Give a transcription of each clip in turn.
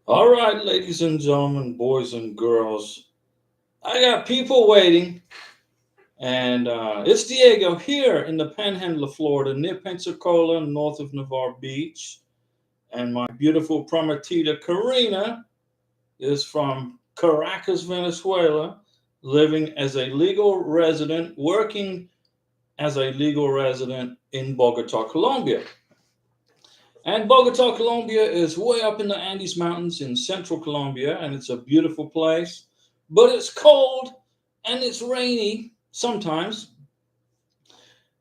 All right, ladies and gentlemen, boys and girls, I got people waiting, and it's Diego here in the Panhandle of Florida, near Pensacola, north of Navarre Beach, and my beautiful prometida Karina is from Caracas, Venezuela, living as a legal resident, working as a legal resident in Bogota, Colombia. And Bogota, Colombia is way up in the Andes Mountains in central Colombia, and it's a beautiful place. But it's cold and it's rainy sometimes.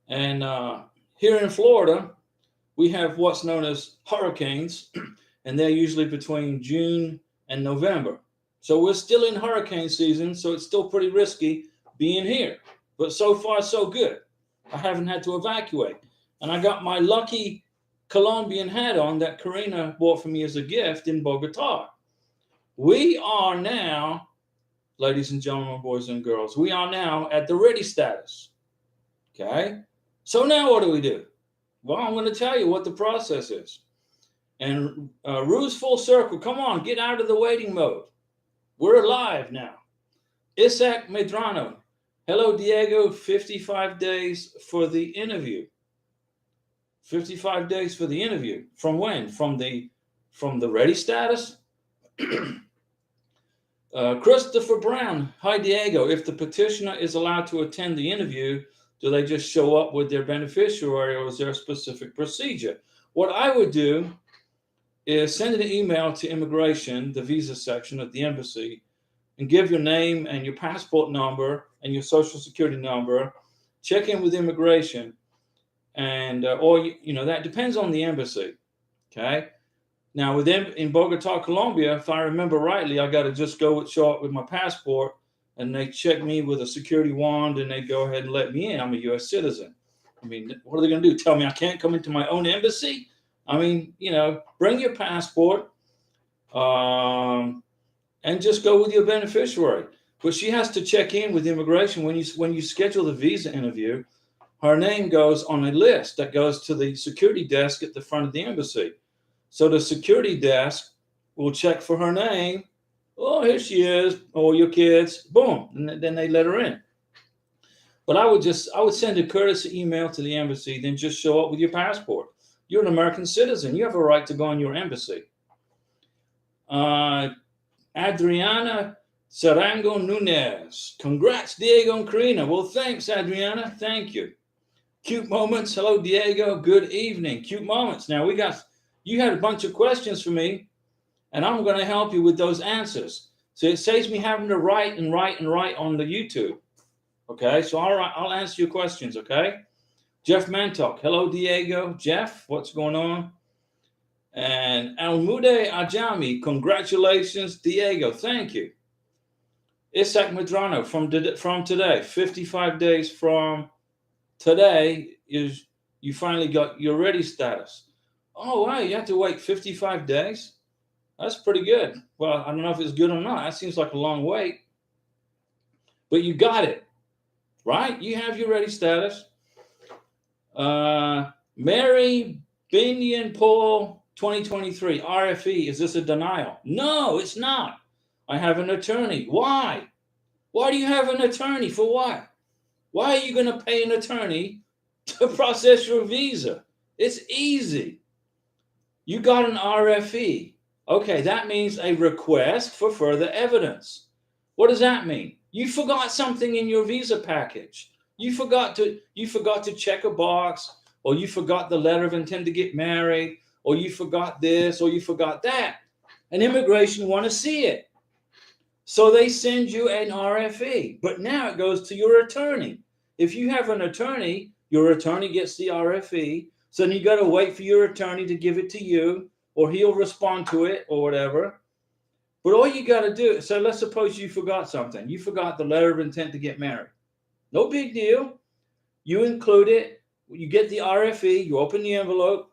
And here in Florida, we have what's known as hurricanes, and they're usually between June and November. So we're still in hurricane season, so it's still pretty risky being here. But so far, so good. I haven't had to evacuate. And I got my lucky Colombian hat on that Karina bought for me as a gift in Bogota. We are now, ladies and gentlemen, boys and girls, we are now at the ready status. Okay? So now what do we do? Well, I'm going to tell you what the process is. And Ruse Full Circle, come on, get out of the waiting mode. We're alive now. Isaac Medrano, hello, Diego, 55 days for the interview. 55 days for the interview. From when? From the ready status? Christopher Brown, hi, Diego. If the petitioner is allowed to attend the interview, do they just show up with their beneficiary or is there a specific procedure? What I would do is send an email to immigration, the visa section at the embassy, and give your name and your passport number and your social security number. Check in with immigration, and or that depends on the embassy. Okay. Now with them in Bogota, Colombia, if I remember rightly, I got to just show up with my passport, and they check me with a security wand, and they go ahead and let me in. I'm a U.S. citizen. I mean, what are they going to do? Tell me I can't come into my own embassy? I mean, bring your passport, and just go with your beneficiary. But she has to check in with immigration when you schedule the visa interview. Her name goes on a list that goes to the security desk at the front of the embassy. So the security desk will check for her name. Oh, here she is. Oh, your kids. Boom. And then they let her in. But I would send a courtesy email to the embassy, then just show up with your passport. You're an American citizen. You have a right to go in your embassy. Adriana Sarango Nunez. Congrats, Diego and Karina. Well, thanks, Adriana. Thank you. Cute Moments. Hello, Diego. Good evening. Cute Moments. Now, you had a bunch of questions for me, and I'm going to help you with those answers. So it saves me having to write on the YouTube. Okay, so I'll answer your questions, okay? Jeff Mantok. Hello, Diego. Jeff, what's going on? And Almude Ajami. Congratulations, Diego. Thank you. Isaac Medrano from today. 55 days from today is you finally got your ready status. Oh, wow, you have to wait 55 days? That's pretty good. Well, I don't know if it's good or not. That seems like a long wait. But you got it, right? You have your ready status. Mary Binion Paul 2023 RFE. Is this a denial? No, it's not. I have an attorney. Why? Why do you have an attorney? For what? Why are you going to pay an attorney to process your visa? It's easy. You got an RFE. Okay, that means a request for further evidence. What does that mean? You forgot something in your visa package. You forgot to check a box, or you forgot the letter of intent to get married, or you forgot this, or you forgot that. And immigration want to see it. So they send you an RFE. But now it goes to your attorney. If you have an attorney, your attorney gets the RFE. So then you got to wait for your attorney to give it to you, or he'll respond to it, or whatever. But all you got to do, so let's suppose you forgot something. You forgot the letter of intent to get married. No big deal. You include it. You get the RFE. You open the envelope.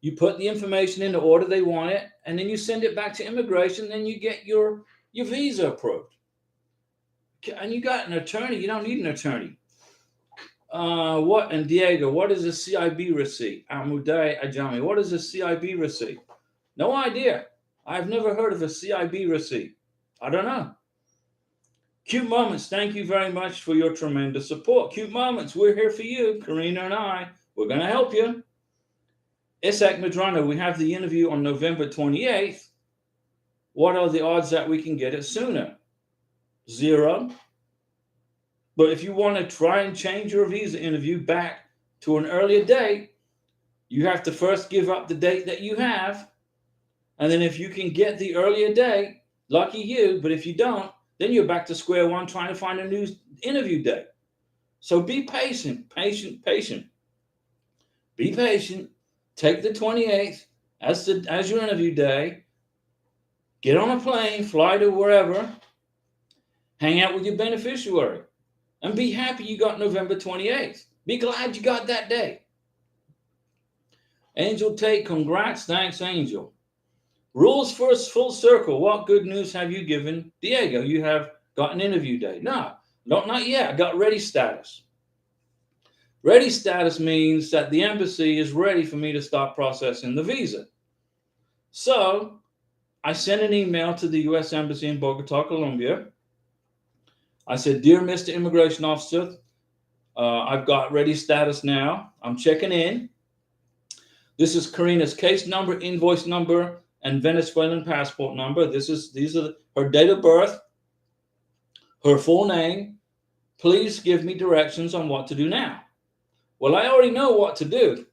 You put the information in the order they want it, and then you send it back to immigration. Then you get your visa approved. And you got an attorney. You don't need an attorney. And Diego, what is a CIB receipt? Amudai Ajami, what is a CIB receipt? No idea. I've never heard of a CIB receipt. I don't know. Cute Moments, thank you very much for your tremendous support. Cute Moments, we're here for you. Karina and I, we're going to help you. Isaac Madrano, we have the interview on November 28th. What are the odds that we can get it sooner? 0. But if you want to try and change your visa interview back to an earlier date, you have to first give up the date that you have. And then if you can get the earlier date, lucky you. But if you don't, then you're back to square one trying to find a new interview date. So be patient, patient, patient. Be patient. Take the 28th as your interview day. Get on a plane, fly to wherever, hang out with your beneficiary, and be happy you got November 28th. Be glad you got that day. Angel Tate, congrats. Thanks, Angel. Rules first, full circle. What good news have you given Diego? You have got an interview day. No, not yet. I got ready status. Ready status means that the embassy is ready for me to start processing the visa. So I sent an email to the U.S. Embassy in Bogota, Colombia. I said, Dear Mr. Immigration Officer, I've got ready status now. I'm checking in. This is Karina's case number, invoice number, and Venezuelan passport number. These are her date of birth, her full name. Please give me directions on what to do now. Well, I already know what to do.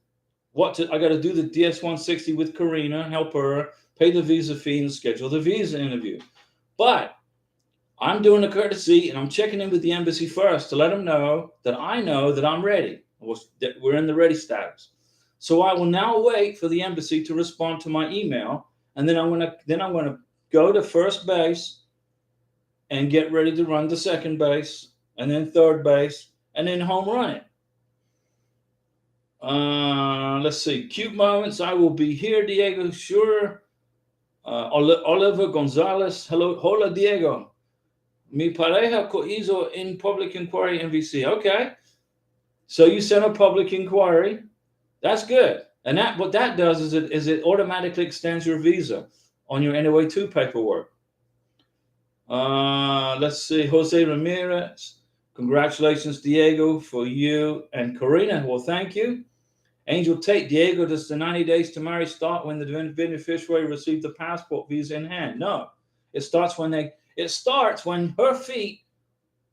I got to do the DS-160 with Karina, help her, pay the visa fee, and schedule the visa interview. But I'm doing a courtesy, and I'm checking in with the embassy first to let them know that I'm ready. We're in the ready status. So I will now wait for the embassy to respond to my email, and then I'm gonna go to first base and get ready to run the second base, and then third base, and then home run it. Let's see. Cute Moments. I will be here, Diego. Sure. Oliver Gonzalez. Hello. Hola, Diego. Mi pareja hizo in public inquiry MVC. Okay. So you sent a public inquiry. That's good. And what that does is it automatically extends your visa on your NOA 2 paperwork. Let's see. Jose Ramirez. Congratulations, Diego, for you and Karina. Well, thank you. Angel Tate, Diego, does the 90 days to marry start when the beneficiary received the passport visa in hand? No, it starts when her feet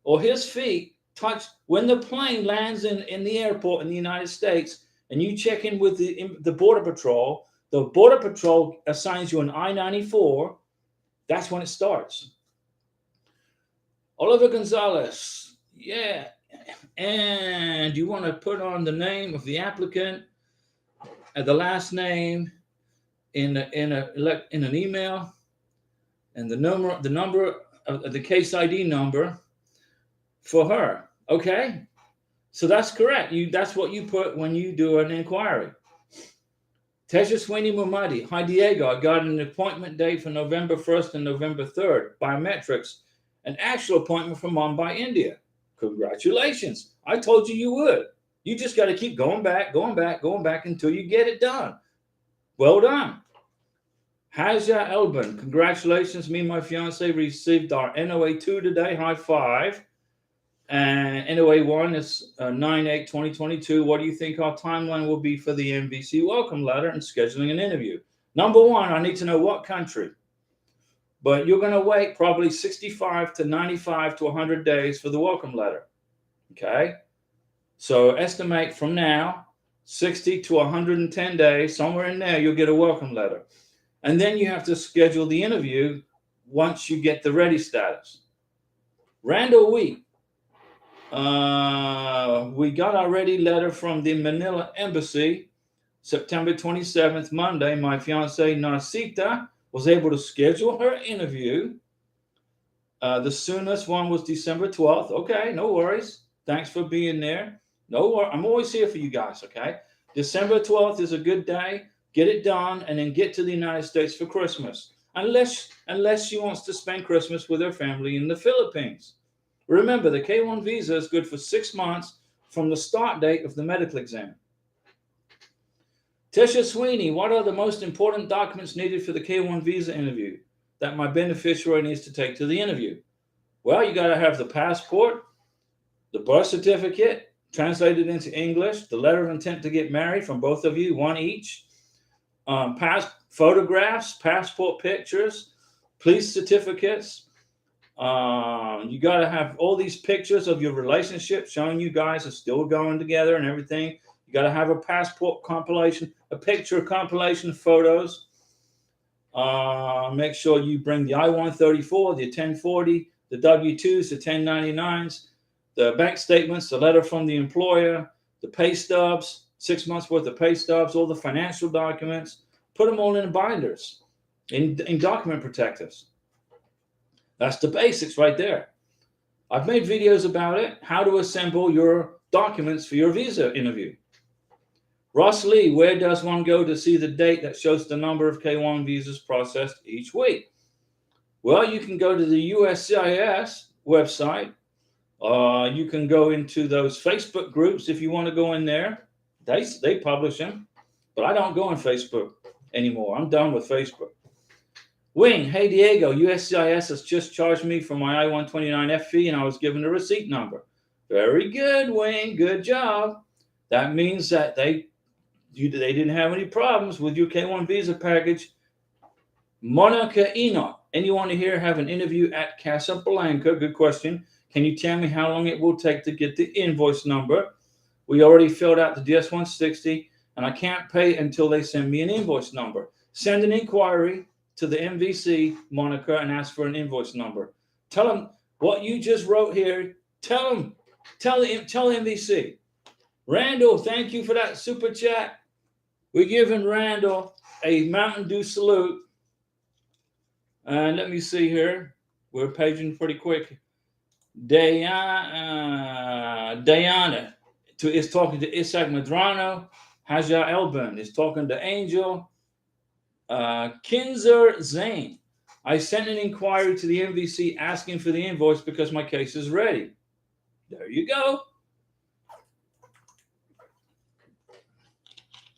or his feet touch, when the plane lands in the airport in the United States, and you check in with the Border Patrol. The Border Patrol assigns you an I-94. That's when it starts. Oliver Gonzalez, yeah. And you want to put on the name of the applicant and the last name in an email, and the number of the case ID number for her. Okay, so that's correct. That's what you put when you do an inquiry. Tejaswini Mumadi, hi Diego. I got an appointment date for November 1st and November 3rd. Biometrics, an actual appointment from Mumbai, India. Congratulations. I told you would. You just got to keep going back until you get it done. Well done. Haja Elban, congratulations. Me and my fiance received our NOA 2 today. High five. And NOA 1 is 9/8/2022. What do you think our timeline will be for the MVC welcome letter and scheduling an interview? Number one, I need to know what country. But you're going to wait probably 65 to 95 to 100 days for the welcome letter. Okay? So estimate from now, 60 to 110 days, somewhere in there, you'll get a welcome letter. And then you have to schedule the interview once you get the ready status. Randall Wheat. We got our ready letter from the Manila Embassy, September 27th, Monday. My fiancée, Narcita, was able to schedule her interview. The soonest one was December 12th. Okay, no worries. Thanks for being there. No worries. I'm always here for you guys, okay? December 12th is a good day. Get it done and then get to the United States for Christmas. Unless she wants to spend Christmas with her family in the Philippines. Remember, the K-1 visa is good for 6 months from the start date of the medical exam. Tisha Sweeney, what are the most important documents needed for the K1 visa interview that my beneficiary needs to take to the interview? Well, you got to have the passport, the birth certificate, translated into English, the letter of intent to get married from both of you, one each, photographs, passport pictures, police certificates. You got to have all these pictures of your relationship showing you guys are still going together and everything. You got to have a passport compilation, a picture compilation of photos. Make sure you bring the I-134, the 1040, the W-2s, the 1099s, the bank statements, the letter from the employer, the pay stubs, 6 months worth of pay stubs, all the financial documents. Put them all in binders, in document protectors. That's the basics right there. I've made videos about it, how to assemble your documents for your visa interview. Ross Lee, where does one go to see the date that shows the number of K1 visas processed each week? Well, you can go to the USCIS website. You can go into those Facebook groups if you want to go in there. They publish them, but I don't go on Facebook anymore. I'm done with Facebook. Wing, hey Diego, USCIS has just charged me for my I-129F fee and I was given a receipt number. Very good, Wing, good job. That means that they didn't have any problems with your K1 visa package. Monica Enoch, anyone here have an interview at Casablanca? Good question. Can you tell me how long it will take to get the invoice number? We already filled out the DS-160 and I can't pay until they send me an invoice number. Send an inquiry to the MVC, Monica, and ask for an invoice number. Tell them what you just wrote here. Tell MVC. Randall, thank you for that super chat. We're giving Randall a Mountain Dew salute. And let me see here. We're paging pretty quick. Diana is talking to Isaac Medrano. Haja Elben is talking to Angel. Kinzer Zane. I sent an inquiry to the MVC asking for the invoice because my case is ready. There you go.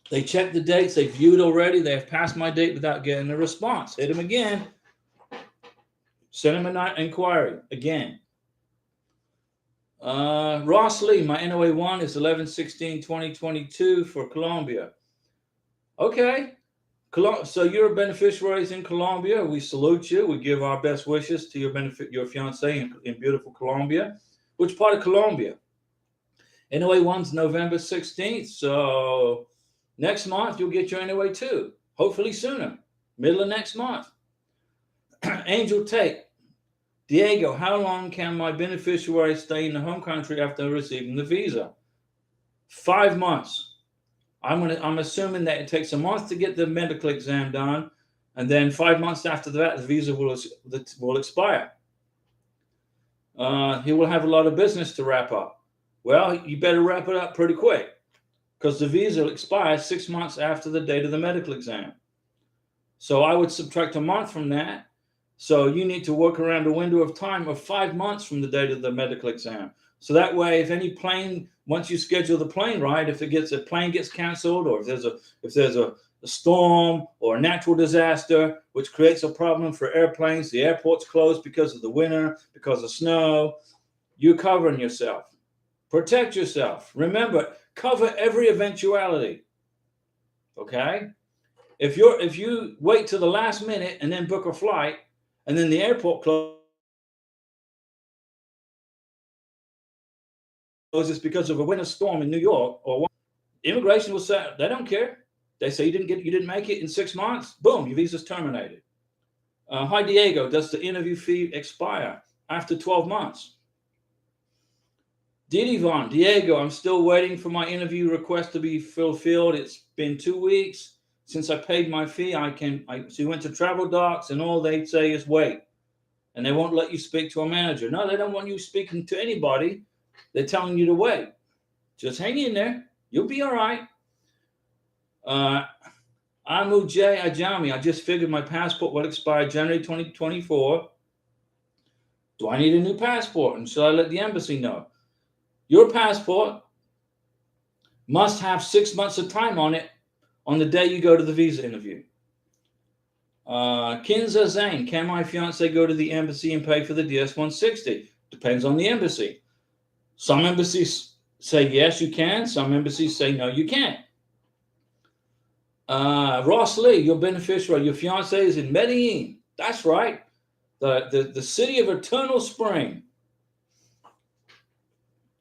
They checked the dates. They viewed already. They have passed my date without getting a response. Hit them again. Send them an inquiry again. Ross Lee, my NOA 1 is 11/16/2022 for Colombia. Okay. So your beneficiaries in Colombia, we salute you. We give our best wishes to your fiance in beautiful Colombia. Which part of Colombia? NOA 1's November 16th. So next month, you'll get your NOA 2. Hopefully sooner. Middle of next month. Angel Tate. Diego, how long can my beneficiary stay in the home country after receiving the visa? 5 months. I'm assuming that it takes a month to get the medical exam done, and then 5 months after that, the visa will expire. He will have a lot of business to wrap up. Well, you better wrap it up pretty quick because the visa will expire 6 months after the date of the medical exam. So I would subtract a month from that. So you need to work around a window of time of 5 months from the date of the medical exam. So that way, if any plane, once you schedule the plane ride, if a plane gets canceled, or if there's a storm or a natural disaster, which creates a problem for airplanes, the airport's closed because of the winter, because of snow, you're covering yourself. Protect yourself. Remember, cover every eventuality. Okay? If you wait till the last minute and then book a flight, and then the airport closes because of a winter storm in New York, or immigration will say they don't care. They say you didn't make it in 6 months. Boom, your visa's terminated. Hi Diego, does the interview fee expire after 12 months? Didi Von, Diego, I'm still waiting for my interview request to be fulfilled. It's been 2 weeks since I paid my fee. So you went to Travel Docs, and all they say is wait, and they won't let you speak to a manager. No, they don't want you speaking to anybody. They're telling you to wait. Just hang in there. You'll be all right. Amu J. Ajami, I just figured my passport will expire January 2024. Do I need a new passport? And should I let the embassy know? Your passport must have 6 months of time on it on the day you go to the visa interview. Kinza Zane, can my fiance go to the embassy and pay for the DS-160? Depends on the embassy. Some embassies say yes, you can. Some embassies say no, you can't. Ross Lee, your beneficiary, your fiance is in Medellin. That's right. The city of eternal spring.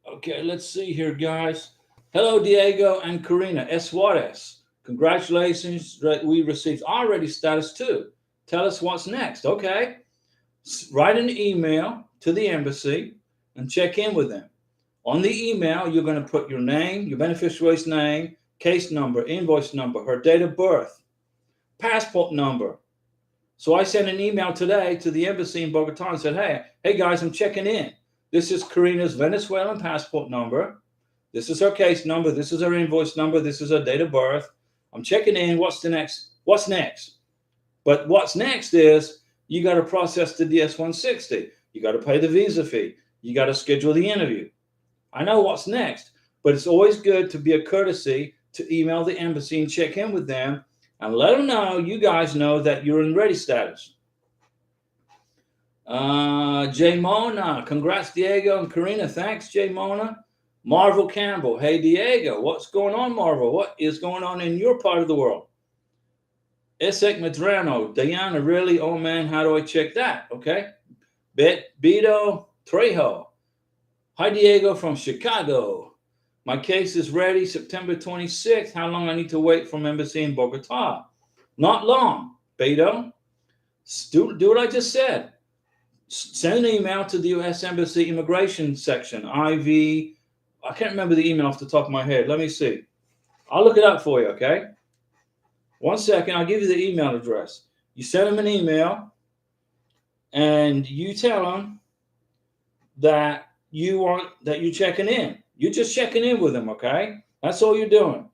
Okay, let's see here, guys. Hello, Diego and Karina S. Juarez. Congratulations, we received already status 2. Tell us what's next. Okay. Write an email to the embassy and check in with them. On the email, you're going to put your name, your beneficiary's name, case number, invoice number, her date of birth, passport number. So I sent an email today to the embassy in Bogota and said, hey guys, I'm checking in. This is Karina's Venezuelan passport number. This is her case number. This is her invoice number. This is her date of birth. I'm checking in. What's next? But what's next is you got to process the DS-160. You got to pay the visa fee. You got to schedule the interview. I know what's next, but it's always good to be a courtesy to email the embassy and check in with them and let them know, you guys know that you're in ready status. Jay Mona, congrats Diego and Karina. Thanks, Jay Mona. Marvel Campbell, hey Diego, what's going on, Marvel? What is going on in your part of the world? Isaac Medrano, Diana, really? Oh man, how do I check that? Okay. Beto Trejo. Hi Diego from Chicago. My case is ready September 26th. How long I need to wait from embassy in Bogota? Not long, Beto. Do what I just said. Send an email to the U.S. Embassy Immigration Section, IV. I can't remember the email off the top of my head. Let me see. I'll look it up for you, okay? 1 second. I'll give you the email address. You send them an email, and you tell them that you're checking in. You're just checking in with them, okay? That's all you're doing.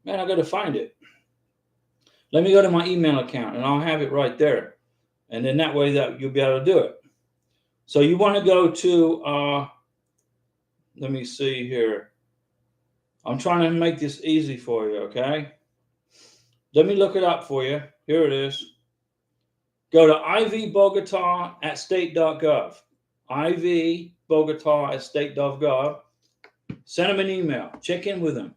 Man, I got to find it. Let me go to my email account, and I'll have it right there. And then that way that you'll be able to do it. So you want to go to, let me see here. I'm trying to make this easy for you, okay? Let me look it up for you. Here it is. Go to ivbogota@state.gov. ivbogota@state.gov. Send them an email. Check in with them.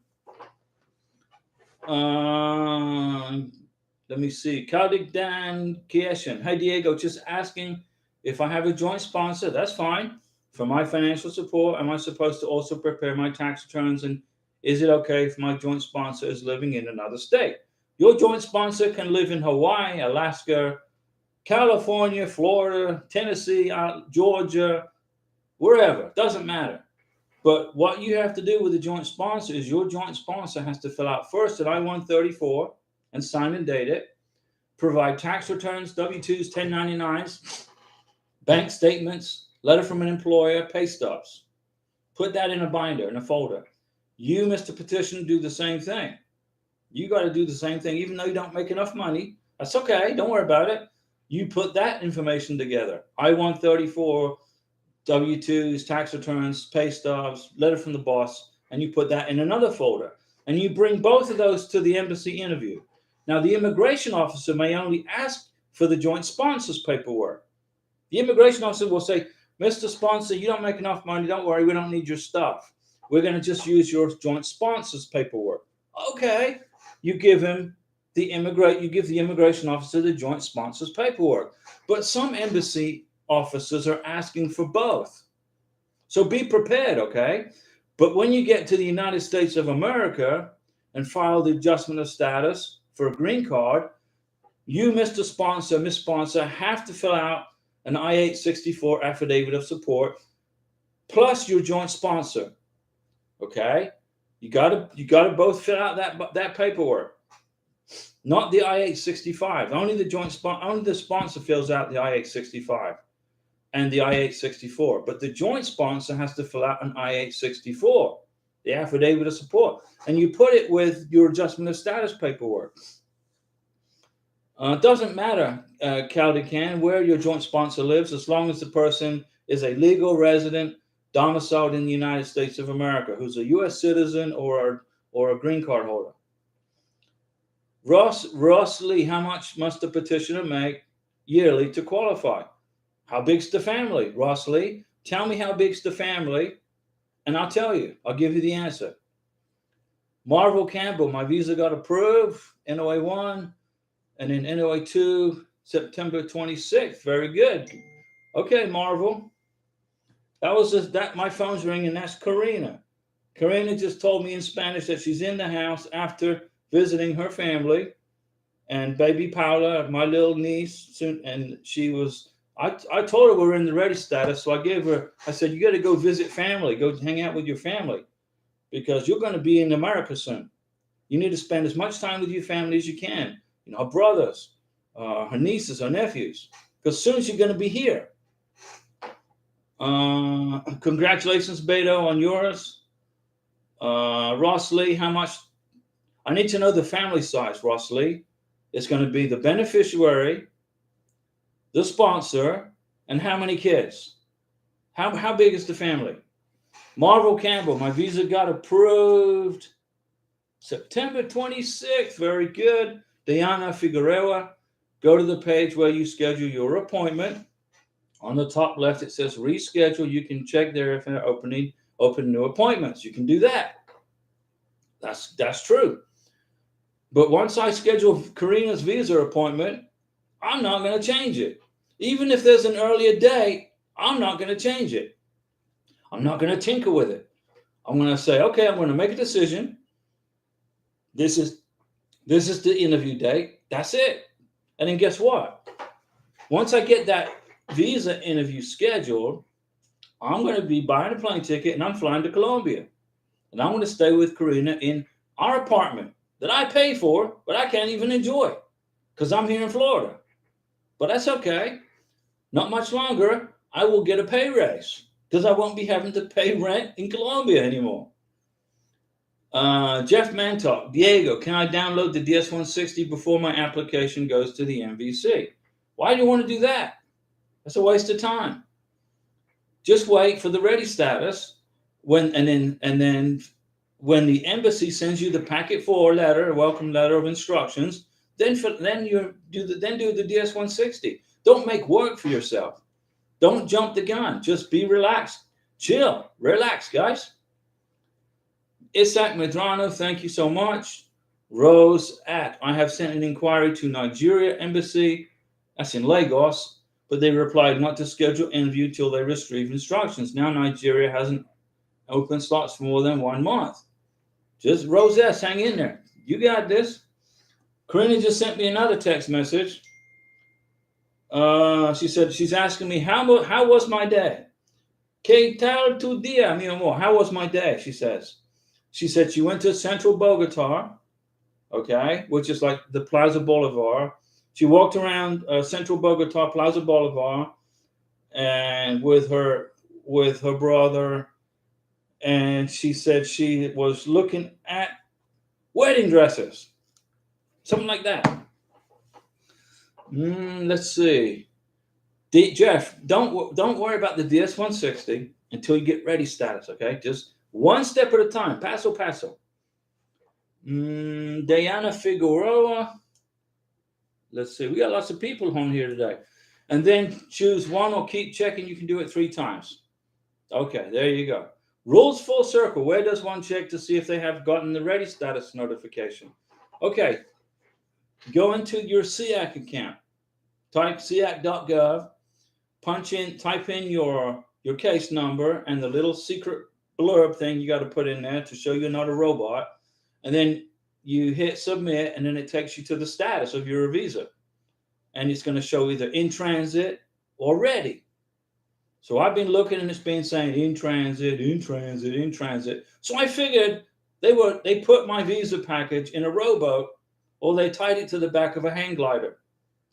Let me see. Kaldik Dan Kieshan. Hey, Diego, just asking if I have a joint sponsor. That's fine. For my financial support, am I supposed to also prepare my tax returns? And is it okay if my joint sponsor is living in another state? Your joint sponsor can live in Hawaii, Alaska, California, Florida, Tennessee, Georgia, wherever. Doesn't matter. But what you have to do with a joint sponsor is your joint sponsor has to fill out first an I-134 and sign and date it, provide tax returns, W-2s, 1099s, bank statements, letter from an employer, pay stubs. Put that in a binder, in a folder. You, Mr. Petitioner, do the same thing. You got to do the same thing, even though you don't make enough money. That's okay. Don't worry about it. You put that information together. I-134, W-2s, tax returns, pay stubs, letter from the boss, and you put that in another folder. And you bring both of those to the embassy interview. Now, the immigration officer may only ask for the joint sponsor's paperwork. The immigration officer will say, Mr. Sponsor, you don't make enough money. Don't worry. We don't need your stuff. We're going to just use your joint sponsor's paperwork. Okay. You give the immigration officer the joint sponsor's paperwork. But some embassy officers are asking for both. So be prepared, okay? But when you get to the United States of America and file the adjustment of status for a green card, you, Mr. Sponsor, Miss Sponsor, have to fill out an I-864 affidavit of support plus your joint sponsor, okay? You gotta both fill out that paperwork. Not the I-865. Only the sponsor fills out the I-865 and the I-864. But the joint sponsor has to fill out an I-864, the affidavit of support, and you put it with your adjustment of status paperwork. It doesn't matter, Caldican, where your joint sponsor lives, as long as the person is a legal resident domiciled in the United States of America, who's a U.S. citizen or a green card holder. Ross Lee, how much must the petitioner make yearly to qualify? How big's the family? Ross Lee, tell me how big's the family, and I'll tell you. I'll give you the answer. Marvel Campbell, my visa got approved, NOA 1, and then NOA 2, September 26th. Very good. Okay, Marvel. That was just that. My phone's ringing. That's Karina. Karina just told me in Spanish that she's in the house after visiting her family, and baby Paula, my little niece, soon, and she was. I told her we're in the ready status, so I said, you got to go visit family, go hang out with your family, because you're going to be in America soon. You need to spend as much time with your family as you can. You know, her brothers, her nieces, her nephews, because soon she's going to be here. Congratulations, Beto, on yours. Ross Lee, how much? I need to know the family size, Ross Lee. It's going to be the beneficiary, the sponsor, and how many kids? How big is the family? Marvel Campbell, my visa got approved September 26th. Very good. Diana Figueroa, go to the page where you schedule your appointment. On the top left, it says reschedule. You can check there if they're open new appointments. You can do that. That's true. But once I schedule Karina's visa appointment, I'm not going to change it. Even if there's an earlier date, I'm not going to change it. I'm not going to tinker with it. I'm going to say, okay, I'm going to make a decision. This is the interview date. That's it. And then guess what? Once I get that visa interview scheduled, I'm going to be buying a plane ticket and I'm flying to Colombia. And I'm going to stay with Karina in our apartment that I pay for, but I can't even enjoy because I'm here in Florida. But that's okay. Not much longer, I will get a pay raise because I won't be having to pay rent in Colombia anymore. Jeff Mantalk, Diego, can I download the DS-160 before my application goes to the MVC? Why do you want to do that? That's a waste of time. Just wait for the ready status and then when the embassy sends you the packet 4 letter, a welcome letter of instructions, then do the DS-160. Don't make work for yourself. Don't jump the gun. Just be relaxed. Chill. Relax, guys. Isaac Medrano, thank you so much. Rose I have sent an inquiry to Nigeria Embassy. That's in Lagos. But they replied not to schedule interview till they receive instructions. Now Nigeria hasn't open slots for more than 1 month. Just Rose S, hang in there. You got this. Karina just sent me another text message. She said she's asking me how was my day? ¿Qué tal tu día, mi amor? How was my day? She says. She said she went to Central Bogota, okay, which is like the Plaza Boulevard. She walked around Central Bogota, Plaza Boulevard, and with her brother, and she said she was looking at wedding dresses, something like that. Let's see. Jeff, don't worry about the DS-160 until you get ready status, okay? Just one step at a time, paso paso. Diana Figueroa. Let's see. We got lots of people on here today. And then choose one or keep checking. You can do it 3 times. Okay, there you go. Rules full circle. Where does one check to see if they have gotten the ready status notification? Okay. Go into your SEAC account. Type SEAC.gov. Type in your case number and the little secret blurb thing you got to put in there to show you're not a robot. And then you hit submit, and then it takes you to the status of your visa. And it's going to show either in transit or ready. So I've been looking, and it's been saying in transit, in transit, in transit. So I figured they put my visa package in a rowboat, or they tied it to the back of a hang glider.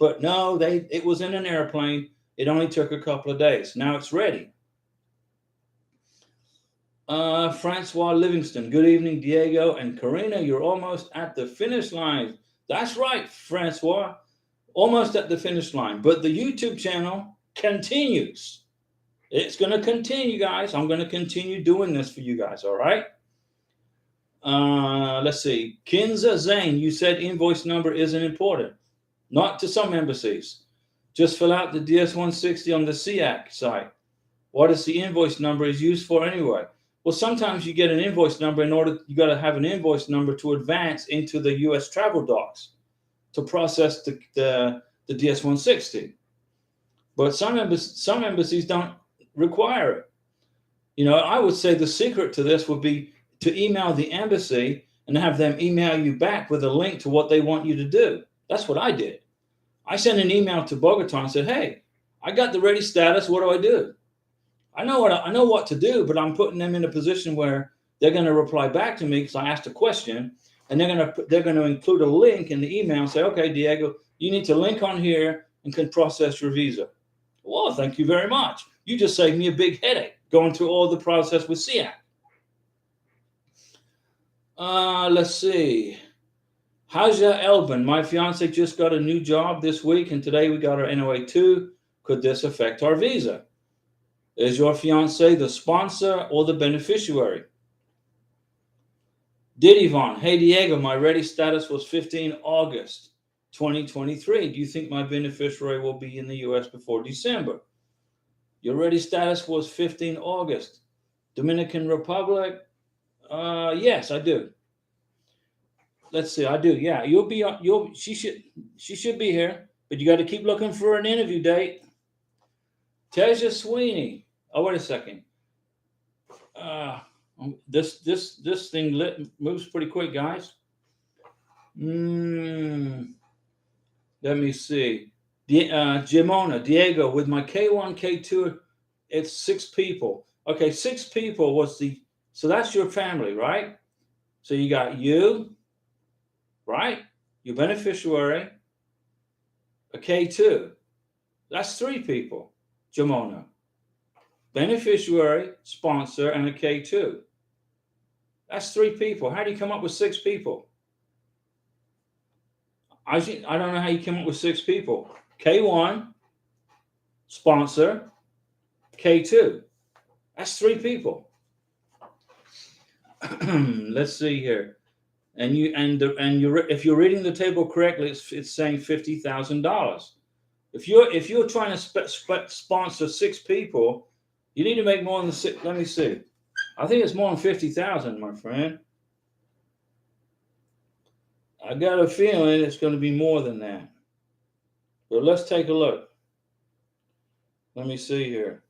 But no, it was in an airplane. It only took a couple of days. Now it's ready. Francois Livingston, good evening, Diego and Karina. You're almost at the finish line. That's right, Francois. Almost at the finish line. But the YouTube channel continues. It's going to continue, guys. I'm going to continue doing this for you guys, all right? Let's see. Kinza Zane, you said invoice number isn't important. Not to some embassies. Just fill out the DS-160 on the SEAC site. What is the invoice number is used for anyway? Well, sometimes you get an invoice number you got to have an invoice number to advance into the U.S. travel docs to process the DS-160. But some embassies don't require it. I would say the secret to this would be to email the embassy and have them email you back with a link to what they want you to do. That's what I did. I sent an email to Bogota and said, "Hey, I got the ready status. What do I do?" I know what to do, but I'm putting them in a position where they're going to reply back to me because I asked a question, and they're going to include a link in the email and say, "Okay, Diego, you need to link on here and can process your visa." Well, thank you very much. You just saved me a big headache going through all the process with SEAC. Let's see. Haja Elbin, my fiance just got a new job this week, and today we got our NOA 2. Could this affect our visa? Is your fiance the sponsor or the beneficiary? Didivon, hey Diego, my ready status was 15 August 2023. Do you think my beneficiary will be in the US before December? Your ready status was 15 August. Dominican Republic? Yes, I do. Let's see, I do. Yeah, she should be here, but you got to keep looking for an interview date. Teja Sweeney. Oh, wait a second. This thing moves pretty quick, guys. Let me see. Jimona, Diego, with my K1, K2, it's 6 people. Okay, 6 people so that's your family, right? So you got you, right? Your beneficiary, a K2. That's 3 people, Jimona. Beneficiary, sponsor, and a K2. That's 3 people. How do you come up with 6 people? I don't know how you came up with 6 people. K1, sponsor, K2. That's 3 people. Let's see here. If you're reading the table correctly, it's saying $50,000. If you're trying to sponsor 6 people, you need to make more than 6. Let me see. I think it's more than 50,000, my friend. I got a feeling it's going to be more than that. But let's take a look. Let me see here.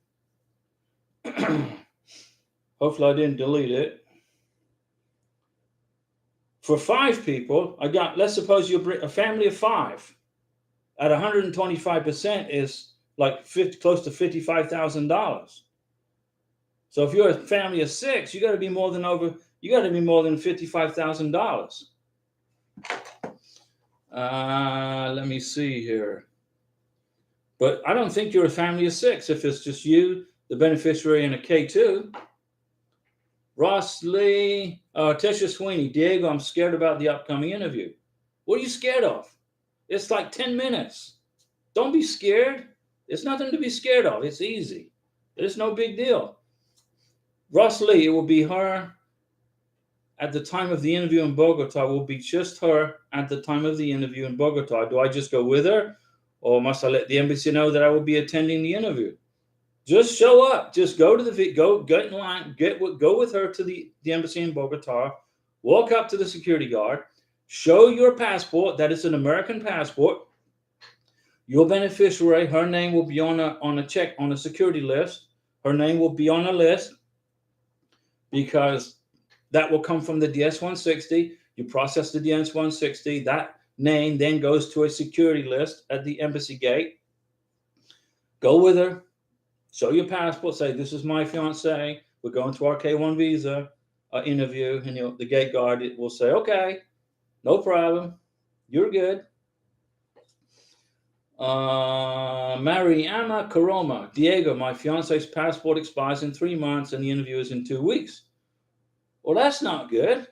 Hopefully I didn't delete it. For 5 people, let's suppose you bring a family of 5. At 125% is like close to $55,000. So if you're a family of 6, you got to be more than $55,000. Let me see here. But I don't think you're a family of 6 if it's just you, the beneficiary, and a K2. Ross Lee, Tesha Sweeney, Diego, I'm scared about the upcoming interview. What are you scared of? It's like 10 minutes. Don't be scared. There's nothing to be scared of. It's easy. It's no big deal. Ross Lee, it will be her at the time of the interview in Bogota. Will be just her at the time of the interview in Bogota. Do I just go with her, or must I let the embassy know that I will be attending the interview? Just show up. Just go to get in line. Go with her to the embassy in Bogota. Walk up to the security guard. Show your passport that it's an American passport. Your beneficiary, her name will be on a security list. Her name will be on a list because that will come from the DS-160. You process the DS-160. That name then goes to a security list at the embassy gate. Go with her. Show your passport. Say, this is my fiance. We're going to our K1 visa interview. And the gate guard will say, okay, no problem. You're good. Mariama Karoma. Diego, my fiance's passport expires in 3 months and the interview is in 2 weeks. Well, that's not good.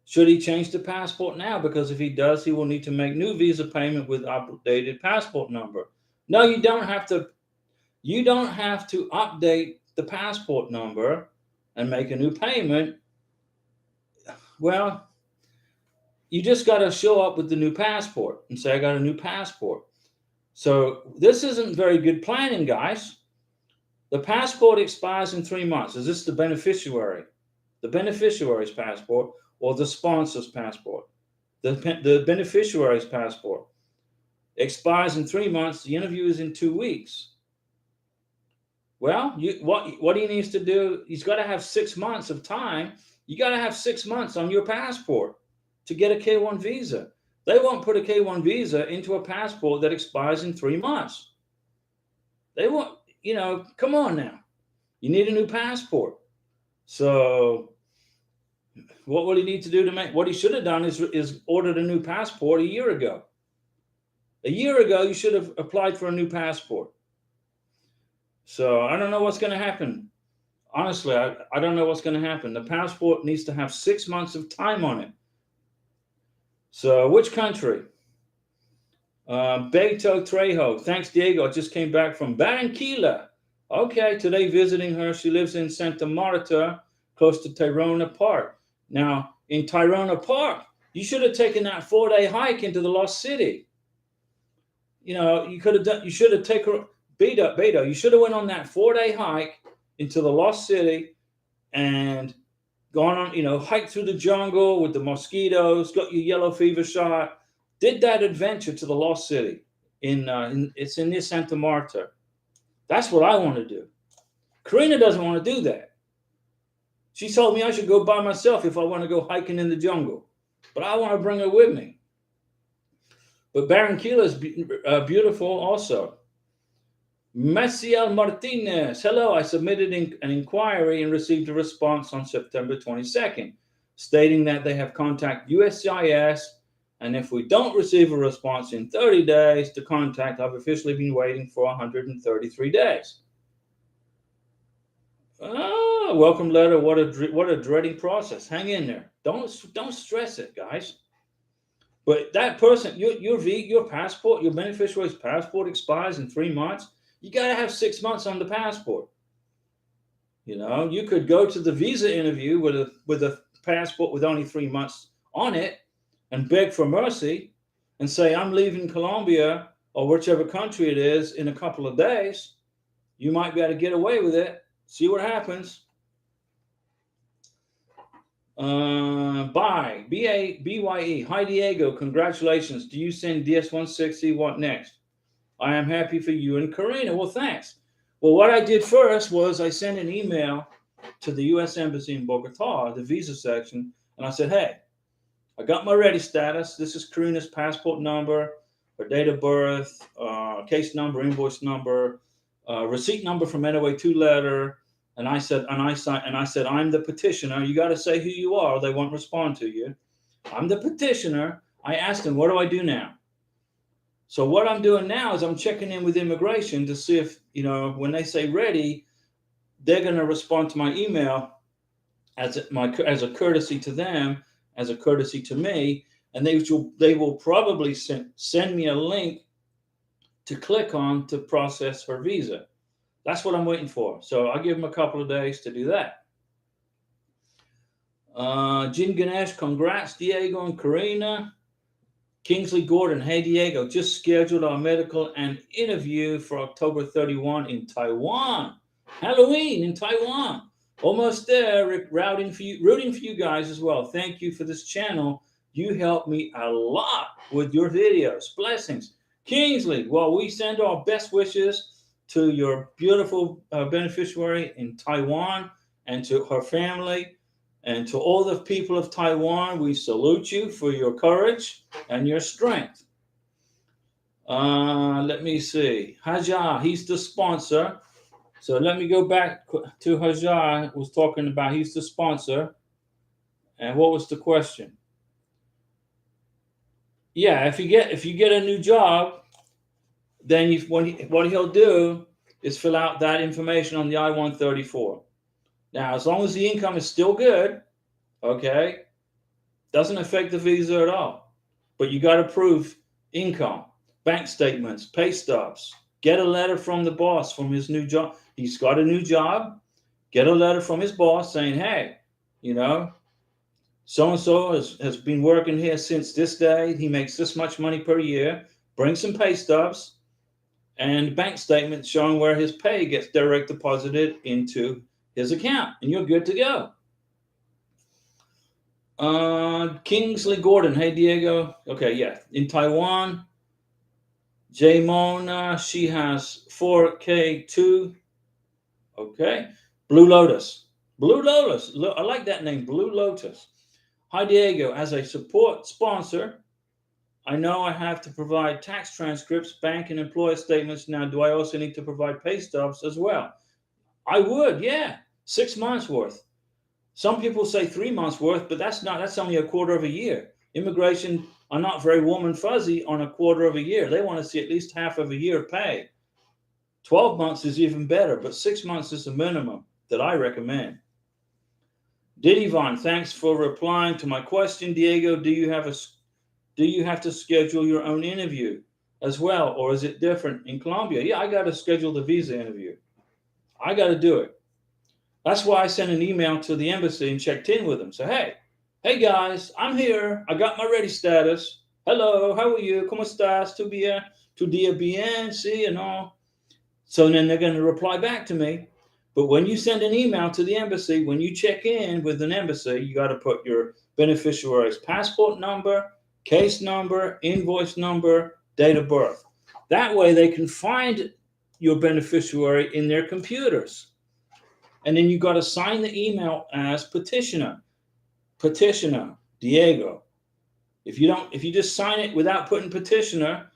Should he change the passport now? Because if he does, he will need to make new visa payment with updated passport number. No, you don't have to. You don't have to update the passport number and make a new payment. Well, you just got to show up with the new passport and say, I got a new passport. So this isn't very good planning, guys. The passport expires in 3 months. Is this the beneficiary? The beneficiary's passport or the sponsor's passport? The beneficiary's passport expires in 3 months. The interview is in 2 weeks. Well, what he needs to do, he's got to have 6 months of time. You got to have 6 months on your passport to get a K1 visa. They won't put a K1 visa into a passport that expires in 3 months. They won't, come on now. You need a new passport. So what will he need to do to make, what he should have done is ordered a new passport a year ago. A year ago, you should have applied for a new passport. So I don't know what's going to happen. Honestly, I don't know what's going to happen. The passport needs to have 6 months of time on it. So which country? Beto Trejo. Thanks, Diego. I just came back from Barranquilla. Okay, today visiting her. She lives in Santa Marta, close to Tirona Park. Now, in Tirona Park, you should have taken that 4-day hike into the Lost City. You could have done. You should have taken Beto. You should have went on that 4-day hike into the Lost City and gone on. Hiked through the jungle with the mosquitoes. Got your yellow fever shot. Did that adventure to the Lost City. It's in near Santa Marta. That's what I want to do. Karina doesn't want to do that. She told me I should go by myself if I want to go hiking in the jungle, but I want to bring her with me. But Barranquilla is beautiful also. Maciel Martinez. Hello, I submitted an inquiry and received a response on September 22nd, stating that they have contacted USCIS, and if we don't receive a response in 30 days to contact, I've officially been waiting for 133 days. Welcome letter. What a dreading process. Hang in there. Don't stress it, guys. But that person, your passport, your beneficiary's passport expires in 3 months. You got to have 6 months on the passport. You could go to the visa interview with a passport with only 3 months on it and beg for mercy and say, I'm leaving Colombia or whichever country it is in a couple of days. You might be able to get away with it. See what happens. Bye. BYE. Hi, Diego. Congratulations. Do you send DS-160? What next? I am happy for you and Karina. Well, thanks. Well, what I did first was I sent an email to the U.S. Embassy in Bogota, the visa section, and I said, hey, I got my ready status. This is Karina's passport number, her date of birth, case number, invoice number, receipt number from NOA 2 letter. And I said, I'm the petitioner. You got to say who you are. They won't respond to you. I'm the petitioner. I asked them, what do I do now? So what I'm doing now is I'm checking in with immigration to see if, when they say ready, they're going to respond to my email as a courtesy to them, as a courtesy to me. And they will probably send me a link to click on to process her visa. That's what I'm waiting for. So I'll give them a couple of days to do that. Jim Ganesh, congrats, Diego and Karina. Kingsley Gordon, hey, Diego, just scheduled our medical and interview for October 31 in Taiwan. Halloween in Taiwan. Almost there, Rick, rooting for you guys as well. Thank you for this channel. You help me a lot with your videos. Blessings. Kingsley, well, we send our best wishes to your beautiful beneficiary in Taiwan and to her family and to all the people of Taiwan. We salute you for your courage and your strength. Let me see. Hajar, he's the sponsor. So let me go back to Hajar was talking about he's the sponsor. And what was the question? Yeah, if you get a new job, then what he'll do is fill out that information on the I-134. Now, as long as the income is still good, okay, doesn't affect the visa at all. But you got to prove income, bank statements, pay stubs, get a letter from the boss from his new job. He's got a new job. Get a letter from his boss saying, hey, So-and-so has been working here since this day. He makes this much money per year. Bring some pay stubs and bank statements showing where his pay gets direct deposited into his account, and you're good to go. Kingsley Gordon. Hey, Diego. Okay, yeah. In Taiwan, J Mona, she has 4K2. Okay. Blue Lotus. Blue Lotus. I like that name, Blue Lotus. Hi, Diego. As a support sponsor, I know I have to provide tax transcripts, bank and employer statements. Now, do I also need to provide pay stubs as well? I would, yeah. 6 months worth. Some people say 3 months worth, but that's only a quarter of a year. Immigration are not very warm and fuzzy on a quarter of a year. They want to see at least half of a year pay. 12 months is even better, but 6 months is the minimum that I recommend. Diddyvon, thanks for replying to my question. Diego, do you have to schedule your own interview as well, or is it different in Colombia? Yeah, I got to schedule the visa interview. I got to do it. That's why I sent an email to the embassy and checked in with them. So, hey guys, I'm here. I got my ready status. Hello, how are you? ¿Cómo estás? Tu día bien? Sí, and all. So then they're going to reply back to me. But when you send an email to the embassy, when you check in with an embassy, you got to put your beneficiary's passport number, case number, invoice number, date of birth. That way they can find your beneficiary in their computers. And then you got to sign the email as petitioner, Diego. If you just sign it without putting petitioner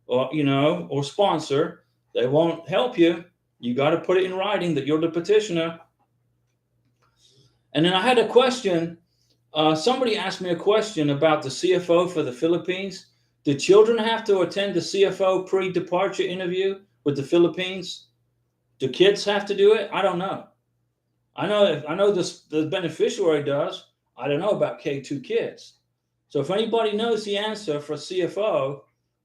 or sponsor, they won't help you. You got to put it in writing that you're the petitioner. And then I had a question. Somebody asked me a question about the CFO for the Philippines. Do children have to attend the CFO pre-departure interview with the Philippines? Do kids have to do it? I don't know. I know the beneficiary does. I don't know about K2 kids. So if anybody knows the answer for CFO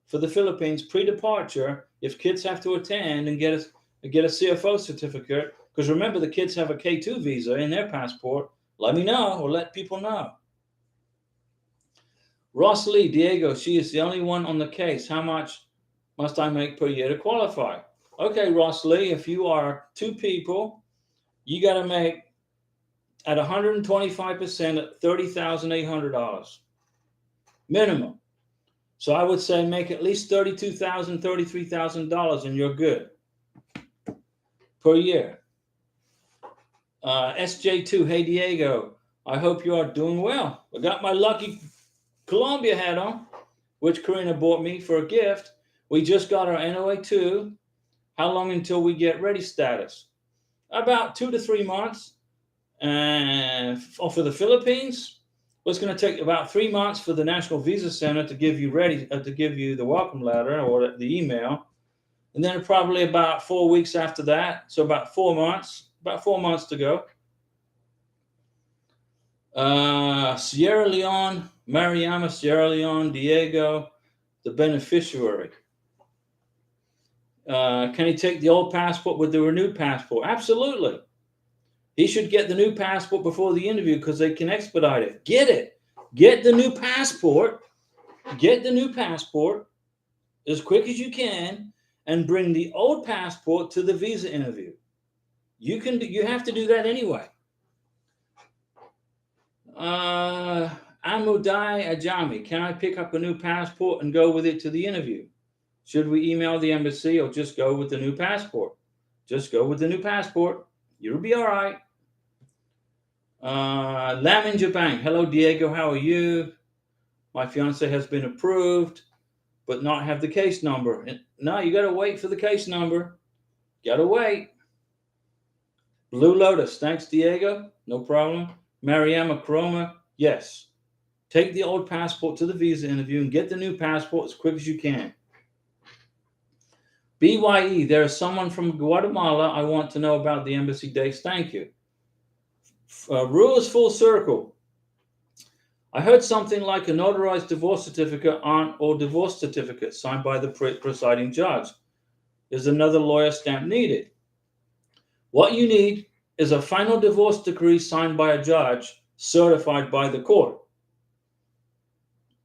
for the Philippines pre-departure, if kids have to attend and get a CFO certificate, because remember the kids have a K2 visa in their passport, let me know or let people know. Ross Lee, Diego, she is the only one on the case. How much must I make per year to qualify? Okay, Ross Lee, if you are 2 people, you got to make at 125% at $30,800 minimum. So I would say make at least $32,000, $33,000 and you're good per year. SJ2, hey Diego, I hope you are doing well. I got my lucky Colombia hat on, which Karina bought me for a gift. We just got our NOA2. How long until we get ready status? About 2 to 3 months. And for the Philippines, it's going to take about 3 months for the National Visa Center to give you the welcome letter or the email, and then probably about 4 weeks after that. So about 4 months to go. Sierra Leone, Mariama, Sierra Leone, Diego, the beneficiary. Can he take the old passport with the renewed passport? Absolutely. He should get the new passport before the interview because they can expedite it. Get it. Get the new passport. Get the new passport as quick as you can and bring the old passport to the visa interview. You have to do that anyway. Amudai Ajami, can I pick up a new passport and go with it to the interview? Should we email the embassy or just go with the new passport? Just go with the new passport. You'll be all right. Lamin Japan. Hello, Diego. How are you? My fiance has been approved, but not have the case number. No, you got to wait for the case number. Got to wait. Blue Lotus. Thanks, Diego. No problem. Mariama Chroma. Yes. Take the old passport to the visa interview and get the new passport as quick as you can. BYE. There is someone from Guatemala. I want to know about the embassy dates. Thank you. Rules full circle. I heard something like a notarized divorce certificate or divorce certificate signed by the presiding judge. Is another lawyer stamp needed? What you need is a final divorce decree signed by a judge certified by the court.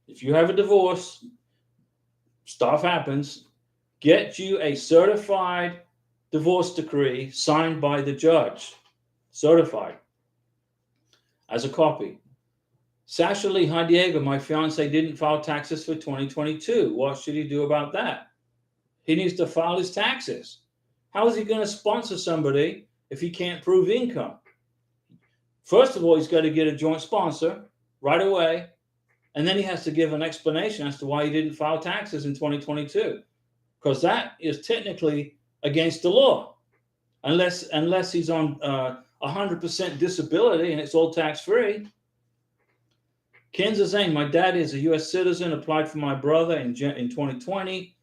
If you have a divorce, stuff happens, get you a certified divorce decree signed by the judge, certified, as a copy. Sasha Lee, hi Diego, my fiance didn't file taxes for 2022. What should he do about that? He needs to file his taxes. How is he going to sponsor somebody if he can't prove income? First of all, he's got to get a joint sponsor right away, and then he has to give an explanation as to why he didn't file taxes in 2022, because that is technically against the law, unless he's on 100% disability and it's all tax-free. Kansas Zane, my dad is a U.S. citizen, applied for my brother in 2020.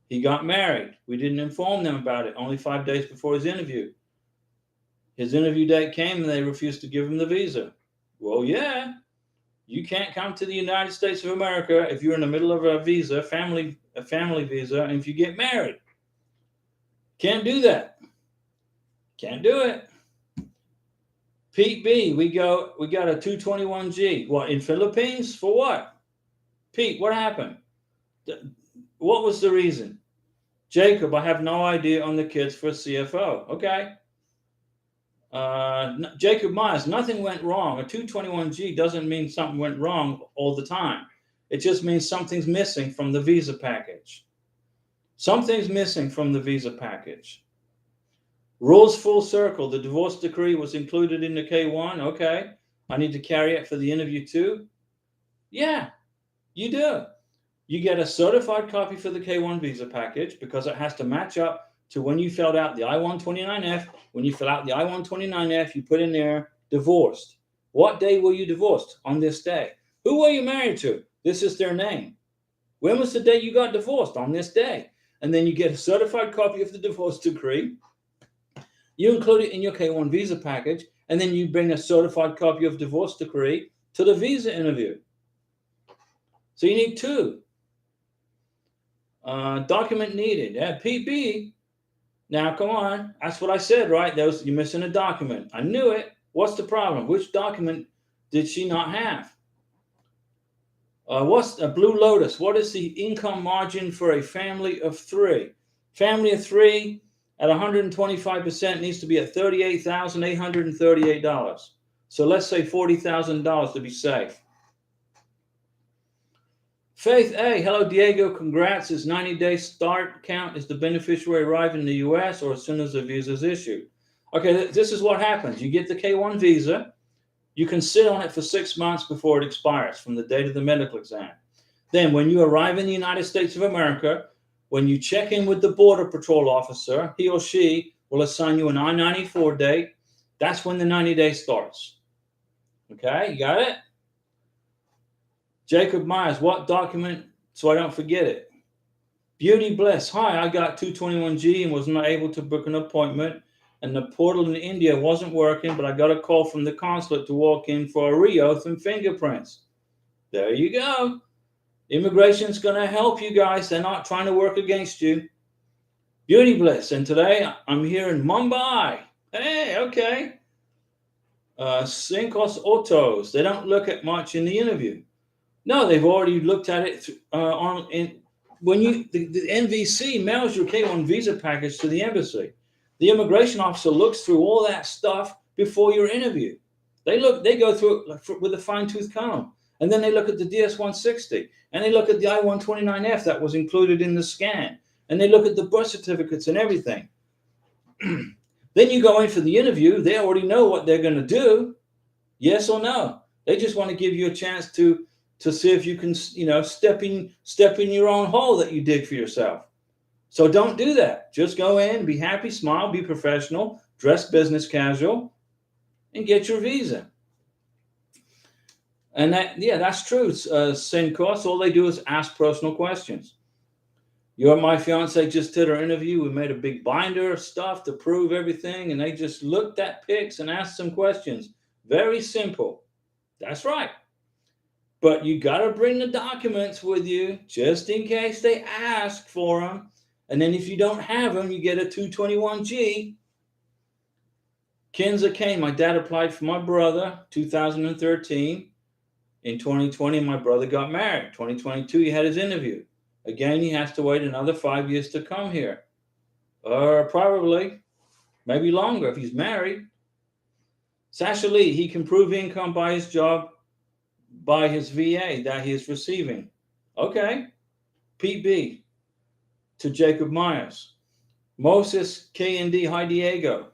He got married. We didn't inform them about it, only 5 days before his interview. His interview date came and they refused to give him the visa. Well, yeah, you can't come to the United States of America if you're in the middle of a visa, a family visa, and if you get married. Can't do that. Can't do it. Pete B, we got a 221G. What, in Philippines? For what? Pete, what happened? What was the reason? Jacob, I have no idea on the kids for CFO. Okay. Jacob Myers, nothing went wrong. A 221G doesn't mean something went wrong all the time. It just means something's missing from the visa package. Something's missing from the visa package. Rules full circle. The divorce decree was included in the K1. Okay. I need to carry it for the interview too. Yeah, you do. You get a certified copy for the K1 visa package because it has to match up to when you filled out the I-129F. When you fill out the I-129F, you put in there divorced. What day were you divorced? On this day. Who were you married to? This is their name. When was the day you got divorced? On this day. And then you get a certified copy of the divorce decree. You include it in your K1 visa package, and then you bring a certified copy of divorce decree to the visa interview. So you need two. Document needed. Yeah, PB. Now, come on. That's what I said, right? You're missing a document. I knew it. What's the problem? Which document did she not have? What's a Blue Lotus? What is the income margin for a family of three? Family of three at 125% needs to be at $38,838. So let's say $40,000 to be safe. Faith A, hello Diego, congrats. His 90-day start count is the beneficiary arrive in the U.S. or as soon as the visa is issued. Okay, this is what happens. You get the K1 visa. You can sit on it for 6 months before it expires from the date of the medical exam. Then when you arrive in the United States of America, when you check in with the Border Patrol officer, he or she will assign you an I-94 date. That's when the 90 days starts. Okay, you got it? Jacob Myers, what document so I don't forget it? Beauty Bliss, hi, I got 221G and was not able to book an appointment, and the portal in India wasn't working, but I got a call from the consulate to walk in for a re-oath and fingerprints. There you go. Immigration's going to help you guys. They're not trying to work against you. Beauty Bliss, and today I'm here in Mumbai. Hey, okay. Cincos Autos, they don't look at much in the interview. No, they've already looked at it when the NVC mails your K1 visa package to the embassy. The immigration officer looks through all that stuff before your interview. They go through it with a fine-tooth comb, and then they look at the DS-160, and they look at the I-129F that was included in the scan, and they look at the birth certificates and everything. Then you go in for the interview. They already know what they're going to do, yes or no. They just want to give you a chance to see if you can, step in your own hole that you dig for yourself. So don't do that. Just go in, be happy, smile, be professional, dress business casual, and get your visa. And that's true. Cincos, all they do is ask personal questions. My fiance just did our interview. We made a big binder of stuff to prove everything, and they just looked at pics and asked some questions. Very simple. That's right. But you got to bring the documents with you just in case they ask for them. And then if you don't have them, you get a 221G. Kinza Kane, my dad applied for my brother, 2013. In 2020, my brother got married. 2022, he had his interview. Again, he has to wait another 5 years to come here. Or probably, maybe longer if he's married. Sasha Lee, he can prove income by his job, by his VA that he is receiving. Okay. Pete B. to Jacob Myers. Moses K&D, Hi Diego.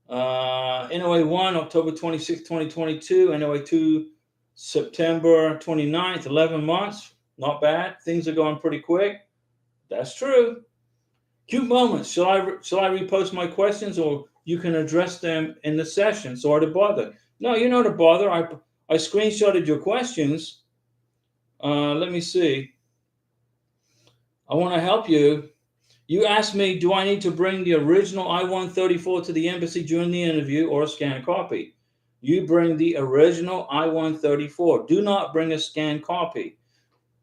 NOA 1, October 26, 2022. NOA 2, September 29th, 11 months. Not bad. Things are going pretty quick. That's true. Cute moments. Shall I repost my questions, or you can address them in the session? Sorry to bother. No, you're not a bother. I screenshotted your questions. Let me see. I want to help you. You asked me, do I need to bring the original I-134 to the embassy during the interview or a scanned copy? You bring the original I-134. Do not bring a scanned copy.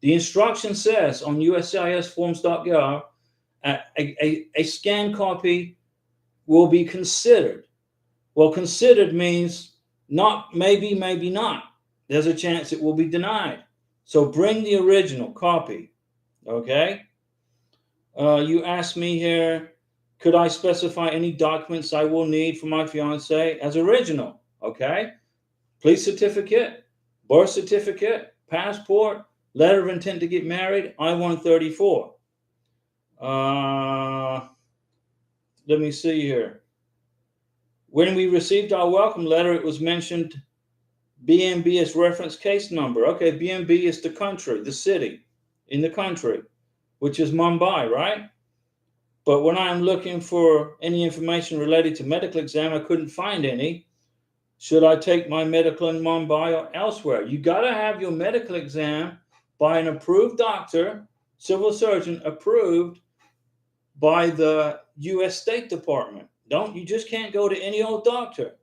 The instruction says on USCISforms.gov, a scanned copy will be considered. Well, considered means not, maybe, maybe not. There's a chance it will be denied. So bring the original copy, okay? You asked me here, could I specify any documents I will need for my fiance as original? Okay. Police certificate, birth certificate, passport, letter of intent to get married, I-134. Let me see here. When we received our welcome letter, it was mentioned BNB as reference case number. Okay, BNB is the country, the city in the country, which is Mumbai, right? But when I'm looking for any information related to medical exam, I couldn't find any. Should I take my medical in Mumbai or elsewhere? You got to have your medical exam by an approved doctor, civil surgeon approved by the U.S. State Department. You just can't go to any old doctor.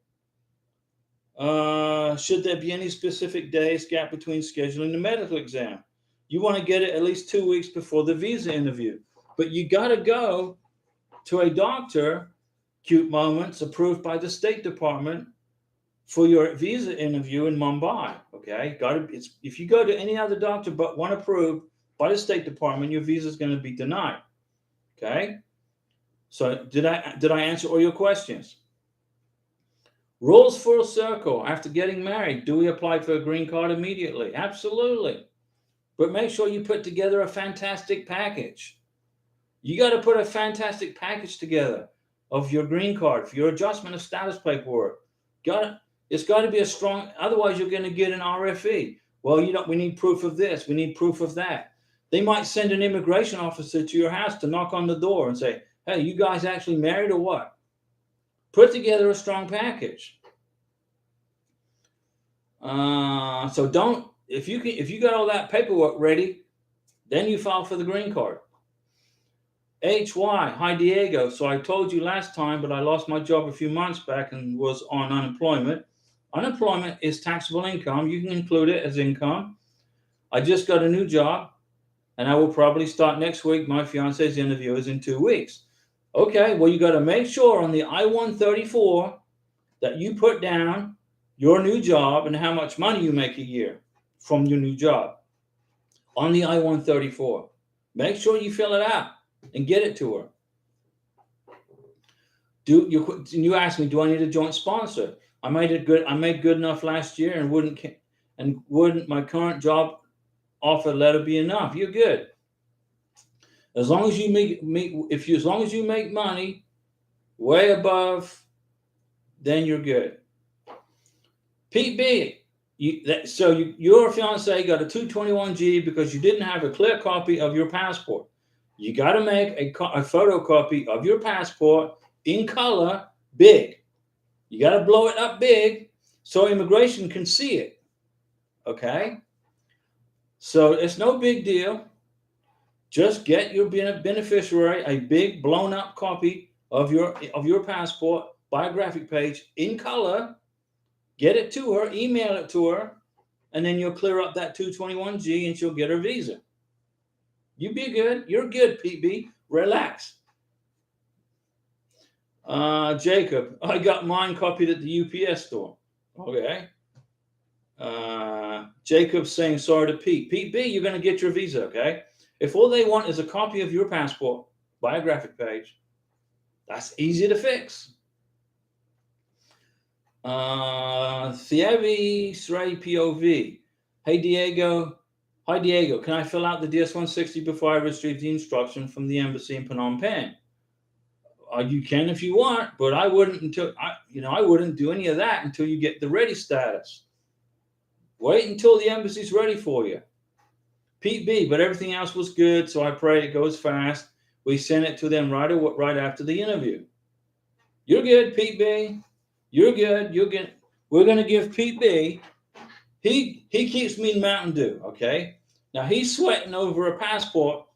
Should there be any specific days gap between scheduling the medical exam? You want to get it at least 2 weeks before the visa interview. But you got to go to a doctor, cute moments, approved by the State Department for your visa interview in Mumbai. Okay, if you go to any other doctor but one approved by the State Department, your visa is going to be denied. Okay, so did I answer all your questions? Rules full circle. After getting married, do we apply for a green card immediately? Absolutely, but make sure you put together a fantastic package. You got to put a fantastic package together of your green card for your adjustment of status paperwork. It's got to be a strong, otherwise you're going to get an RFE. Well, we need proof of this. We need proof of that. They might send an immigration officer to your house to knock on the door and say, hey, you guys actually married or what? Put together a strong package. So if you got all that paperwork ready, then you file for the green card. HY, hi Diego. So I told you last time, but I lost my job a few months back and was on unemployment. Unemployment is taxable income. You can include it as income. I just got a new job, and I will probably start next week. My fiance's interview is in 2 weeks. Okay, well, you got to make sure on the I-134 that you put down your new job and how much money you make a year from your new job on the I-134. Make sure you fill it out and get it to her. You asked me, do I need a joint sponsor? I made good enough last year, and wouldn't my current job offer letter be enough? You're good. As long as you make money way above, then you're good. Pete B, your fiance got a 221G because you didn't have a clear copy of your passport. You got to make a photocopy of your passport in color, big. You got to blow it up big so immigration can see it. Okay? So it's no big deal. Just get your beneficiary a big blown up copy of your passport, biographic page in color. Get it to her, email it to her, and then you'll clear up that 221G and she'll get her visa. You be good. You're good, PB. Relax. Jacob, I got mine copied at the UPS store. Okay. Jacob's saying sorry to Pete. Pete B, you're going to get your visa, okay? If all they want is a copy of your passport, biographic page, that's easy to fix. Thievi Sray POV. Hey Diego. Hi Diego, can I fill out the DS-160 before I receive the instruction from the embassy in Phnom Penh? You can if you want, but I wouldn't I wouldn't do any of that until you get the ready status. Wait until the embassy's ready for you. Pete B, but everything else was good, so I pray it goes fast. We sent it to them right after the interview. You're good, Pete B. You're good. We're gonna give Pete B. He keeps me in Mountain Dew. Okay. Now he's sweating over a passport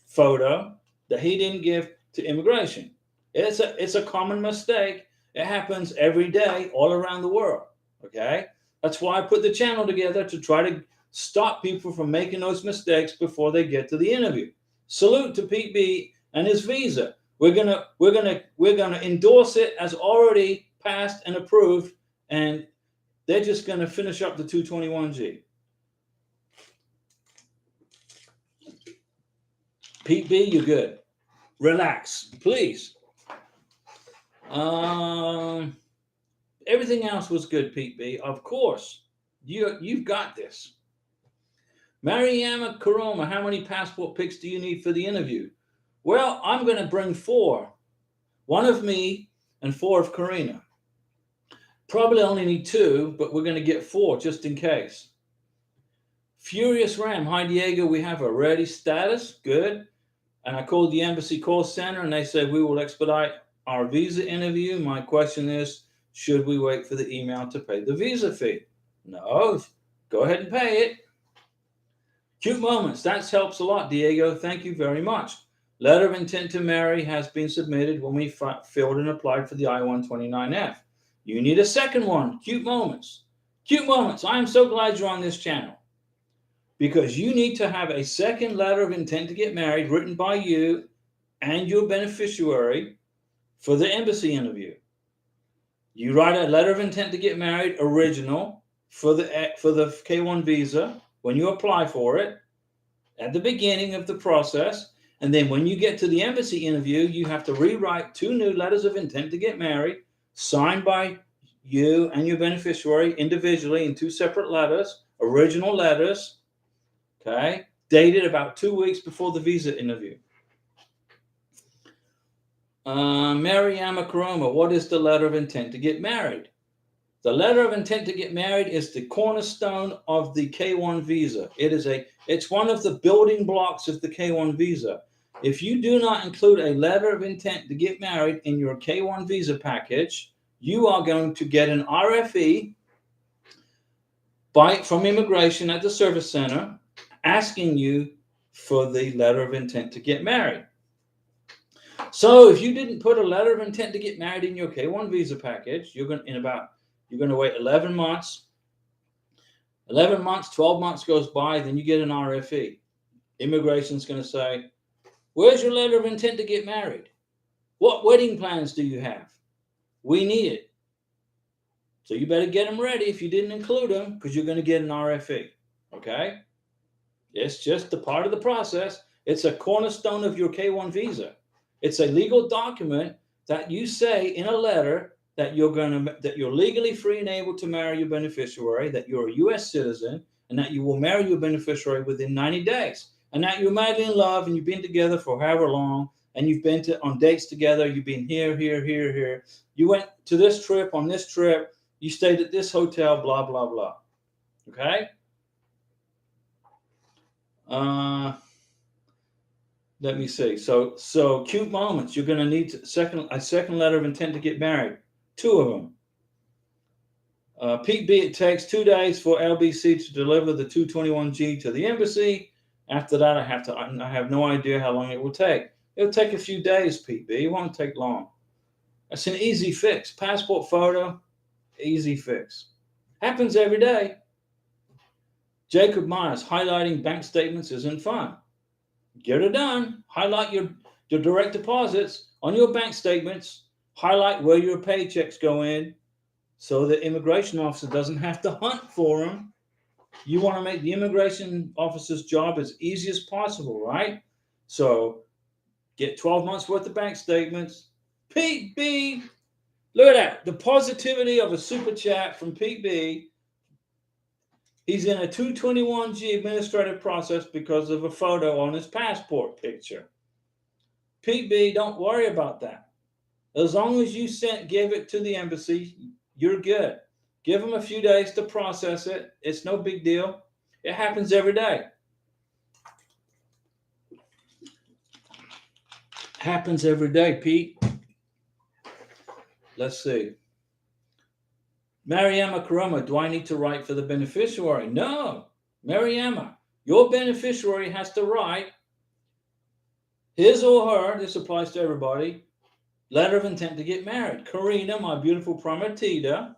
photo that he didn't give to immigration. It's a common mistake. It happens every day all around the world. Okay. That's why I put the channel together, to try to stop people from making those mistakes before they get to the interview. Salute to Pete B and his visa. We're gonna endorse it as already passed and approved, and they're just gonna finish up the 221G. Pete B, you're good. Relax, please. Everything else was good, Pete B. Of course, you've got this. Mariama Karoma, how many passport pics do you need for the interview? Well, I'm going to bring 4. 1 of me and 4 of Karina. Probably only need 2, but we're going to get 4 just in case. Furious Ram, hi Diego, we have a ready status. Good. And I called the embassy call center and they said we will expedite our visa interview. My question is, should we wait for the email to pay the visa fee? No, go ahead and pay it. Cute moments, that helps a lot, Diego. Thank you very much. Letter of intent to marry has been submitted when we filled and applied for the I-129F. You need a second one. Cute moments. Cute moments. I am so glad you're on this channel, because you need to have a second letter of intent to get married written by you and your beneficiary for the embassy interview. You write a letter of intent to get married original for the K1 visa when you apply for it at the beginning of the process. And then when you get to the embassy interview, you have to rewrite 2 new letters of intent to get married, signed by you and your beneficiary individually in 2 separate letters, original letters, okay, dated about 2 weeks before the visa interview. Mariama Karoma, what is the letter of intent to get married? The letter of intent to get married is the cornerstone of the K1 visa. It's one of the building blocks of the K1 visa. If you do not include a letter of intent to get married in your K1 visa package, you are going to get an RFE from immigration at the service center asking you for the letter of intent to get married. So if you didn't put a letter of intent to get married in your K1 visa package, you're going to wait 11 months. 11 months, 12 months goes by, then you get an RFE. Immigration's going to say, where's your letter of intent to get married? What wedding plans do you have? We need it. So you better get them ready if you didn't include them, because you're going to get an RFE. Okay? It's just a part of the process. It's a cornerstone of your K1 visa. It's a legal document that you say in a letter that you're legally free and able to marry your beneficiary, that you're a U.S. citizen, and that you will marry your beneficiary within 90 days, and that you're madly in love and you've been together for however long, and you've been on dates together. You've been here. You went to this trip, on this trip. You stayed at this hotel. Blah blah blah. Okay. Let me see. So cute moments. You're going to need a second letter of intent to get married. 2 of them. Pete B, it takes 2 days for LBC to deliver the 221G to the embassy. After that, I have no idea how long it will take. It'll take a few days, Pete B. It won't take long. That's an easy fix. Passport photo, easy fix. Happens every day. Jacob Myers, highlighting bank statements isn't fun. Get it done. Highlight your direct deposits on your bank statements. Highlight where your paychecks go in so the immigration officer doesn't have to hunt for them. You want to make the immigration officer's job as easy as possible, right? So get 12 months worth of bank statements. Pete B, look at that. The positivity of a super chat from Pete B. He's in a 221G administrative process because of a photo on his passport picture. Pete B, don't worry about that. As long as you give it to the embassy, you're good. Give them a few days to process it. It's no big deal. It happens every day. Happens every day, Pete. Let's see. Mariama Karama, do I need to write for the beneficiary? No. Mariama, your beneficiary has to write his or her, this applies to everybody, letter of intent to get married. Karina, my beautiful prometida,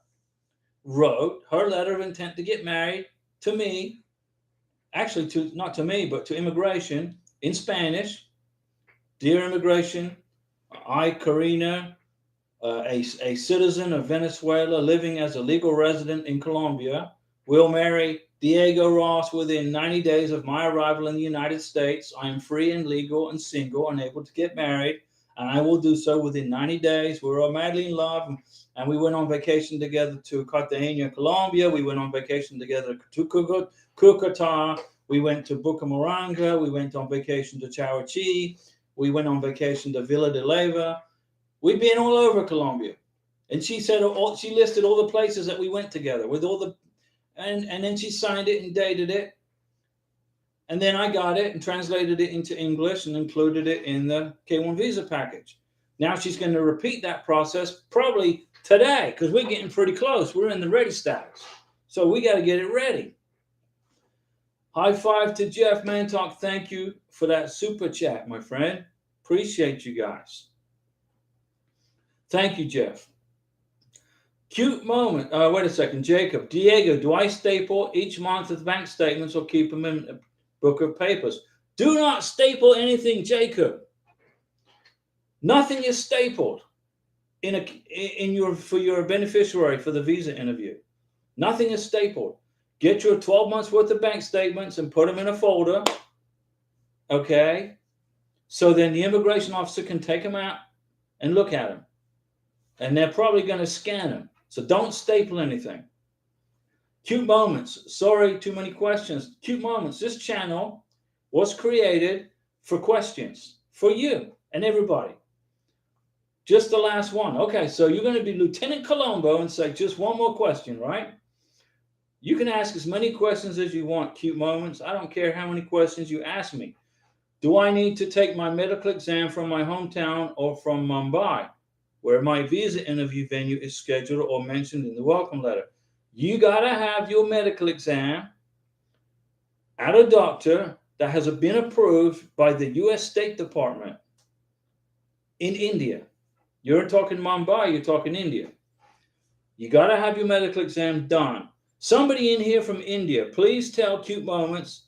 wrote her letter of intent to get married to me, actually not to me, but to immigration in Spanish. Dear immigration, I, Karina, a citizen of Venezuela living as a legal resident in Colombia, will marry Diego Ross within 90 days of my arrival in the United States. I am free and legal and single and able to get married, and I will do so within 90 days. We were madly in love, and we went on vacation together to Cartagena, Colombia. We went on vacation together to Cucuta. We went to Bucaramanga. We went on vacation to Charachi. We went on vacation to Villa de Leyva. We've been all over Colombia. And she said she listed all the places that we went together with all the, and then she signed it and dated it. And then I got it and translated it into English and included it in the K1 visa package. Now she's going to repeat that process probably today because we're getting pretty close. We're in the ready status. So we got to get it ready. High five to Jeff Mantalk. Thank you for that super chat, my friend. Appreciate you guys. Thank you, Jeff. Cute moment. Wait a second. Jacob. Diego, do I staple each month with bank statements or keep them in a book of papers? Do not staple anything, Jacob. Nothing is stapled for your beneficiary for the visa interview. Nothing is stapled. Get your 12 months worth of bank statements and put them in a folder. Okay? So then the immigration officer can take them out and look at them. And they're probably going to scan them. So don't staple anything. Cute moments. Sorry, too many questions. Cute moments. This channel was created for questions for you and everybody. Just the last one. Okay, so you're going to be Lieutenant Colombo and say just one more question, right? You can ask as many questions as you want, cute moments. I don't care how many questions you ask me. Do I need to take my medical exam from my hometown or from Mumbai, where my visa interview venue is scheduled or mentioned in the welcome letter? You got to have your medical exam at a doctor that has been approved by the U.S. State Department in India. You're talking Mumbai, you're talking India. You got to have your medical exam done. Somebody in here from India, please tell Cute Moments,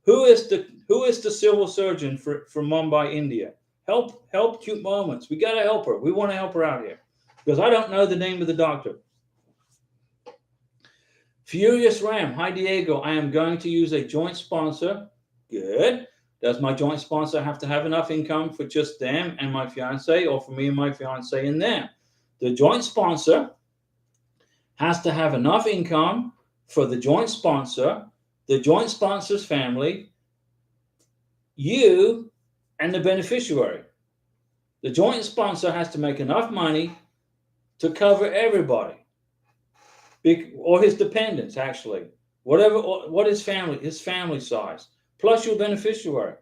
who is the civil surgeon for Mumbai, India? Help Cute Moments. We got to help her. We want to help her out here because I don't know the name of the doctor. Furious Ram. Hi, Diego. I am going to use a joint sponsor. Good. Does my joint sponsor have to have enough income for just them and my fiance, or for me and my fiance and them? The joint sponsor has to have enough income for the joint sponsor's family, you, and the beneficiary. The joint sponsor has to make enough money to cover everybody, or his dependents, actually. What his family size, plus your beneficiary.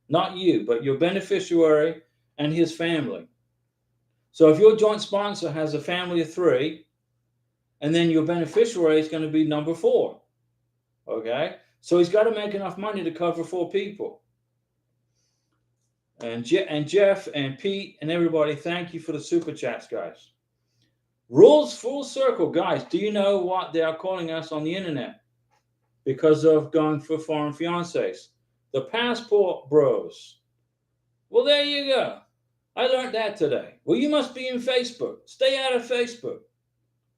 Not you, but your beneficiary and his family. So if your joint sponsor has a family of 3, and then your beneficiary is going to be number 4. Okay? So he's got to make enough money to cover 4 people. And Jeff and Pete and everybody, thank you for the super chats, guys. Rules full circle, guys. Do you know what they are calling us on the internet because of going for foreign fiancés? The passport bros. Well, there you go. I learned that today. Well, you must be in Facebook. Stay out of Facebook.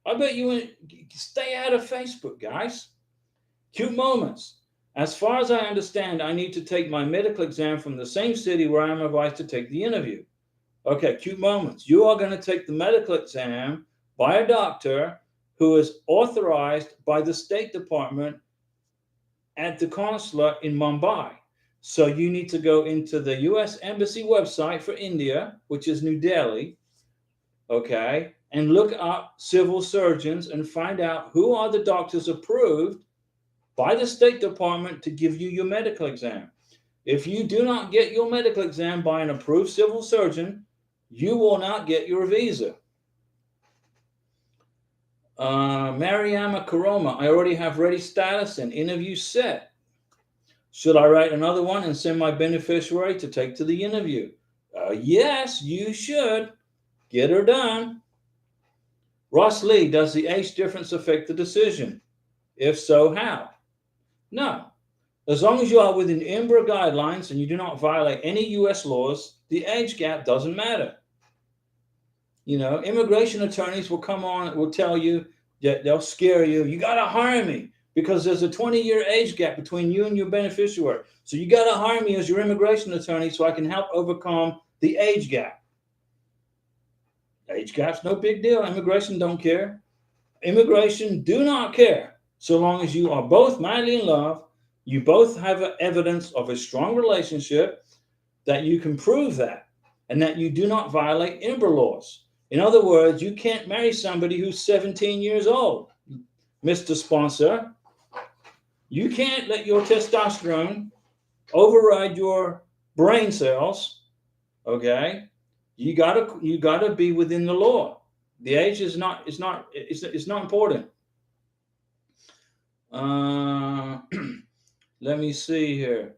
I bet you stay out of Facebook, guys. Cute moments. As far as I understand, I need to take my medical exam from the same city where I am advised to take the interview. Okay, cute moments. You are going to take the medical exam by a doctor who is authorized by the State Department at the consulate in Mumbai. So you need to go into the US Embassy website for India, which is New Delhi, okay, and look up civil surgeons and find out who are the doctors approved by the State Department to give you your medical exam. If you do not get your medical exam by an approved civil surgeon, you will not get your visa. Mariama Karoma, I already have ready status and interview set. Should I write another one and send my beneficiary to take to the interview? Yes, you should. Get her done. Ross Lee, does the age difference affect the decision? If so, how? No. As long as you are within IMBRA guidelines and you do not violate any U.S. laws, the age gap doesn't matter. You know, immigration attorneys will come on, will tell you that they'll scare you. You got to hire me because there's a 20-year age gap between you and your beneficiary. So you got to hire me as your immigration attorney so I can help overcome the age gap. Age gap's no big deal. Immigration don't care. Immigration do not care so long as you are both madly in love, you both have evidence of a strong relationship, that you can prove that, and that you do not violate IMBRA laws. In other words, you can't marry somebody who's 17 years old, Mr. Sponsor. You can't let your testosterone override your brain cells, okay? You gotta be within the law. The age is not important. Let me see here.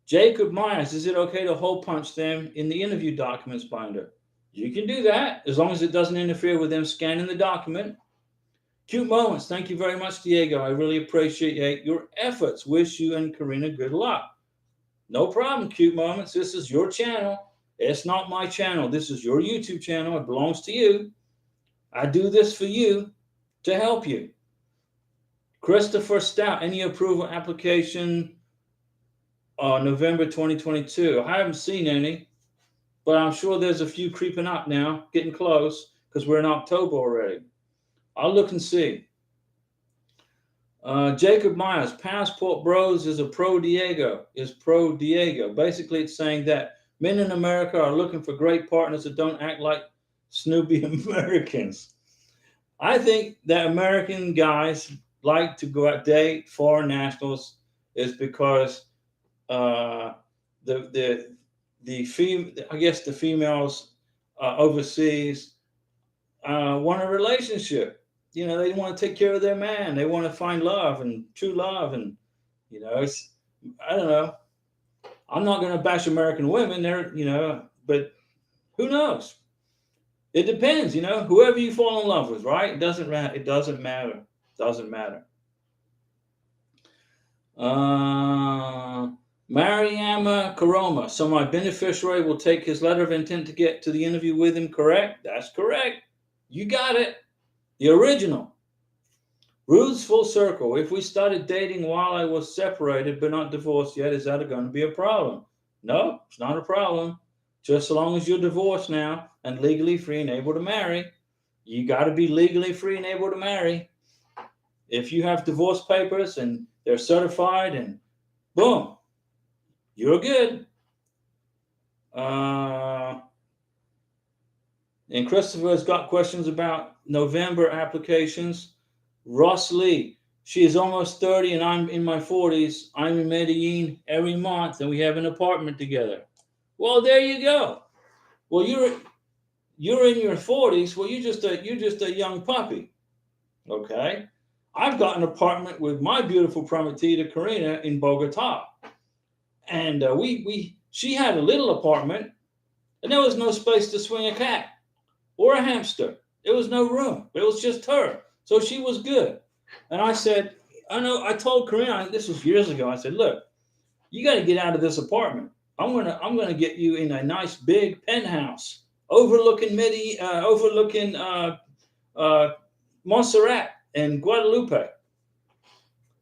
Jacob Myers, is it okay to hole punch them in the interview documents binder? You can do that as long as it doesn't interfere with them scanning the document. Cute moments. Thank you very much, Diego. I really appreciate your efforts. Wish you and Karina good luck. No problem, cute moments. This is your channel. It's not my channel. This is your YouTube channel. It belongs to you. I do this for you to help you. Christopher Stout, any approval application November 2022? I haven't seen any, but I'm sure there's a few creeping up now, getting close, because we're in October already. I'll look and see. Jacob Myers, Passport Bros is pro Diego. Basically, it's saying that men in America are looking for great partners that don't act like Snoopy Americans. I think that American guys like to go out date foreign nationals is because the females overseas want a relationship. You know, they want to take care of their man. They want to find love and true love, and you know, I don't know. I'm not going to bash American women. But who knows? It depends. You know, whoever you fall in love with, right? It doesn't matter. It doesn't matter. Doesn't matter. Mariama Karoma. So my beneficiary will take his letter of intent to get to the interview with him, correct? That's correct. You got it. The original. Ruth's full circle. If we started dating while I was separated but not divorced yet, is that going to be a problem? No, it's not a problem. Just so long as you're divorced now and legally free and able to marry. You got to be legally free and able to marry. If you have divorce papers and they're certified and boom, you're good. And Christopher has got questions about November applications. Ross Lee, she is almost 30 and I'm in my 40s. I'm in Medellin every month and we have an apartment together. Well, there you go. Well, you're in your 40s. Well, you're just a young puppy. Okay? I've got an apartment with my beautiful prometida Karina in Bogota. And she had a little apartment and there was no space to swing a cat or a hamster. There was no room. It was just her. So she was good. And I said, I told Karina, this was years ago, I said, look, you got to get out of this apartment. I'm gonna get you in a nice big penthouse overlooking uh, Montserrat and Guadalupe.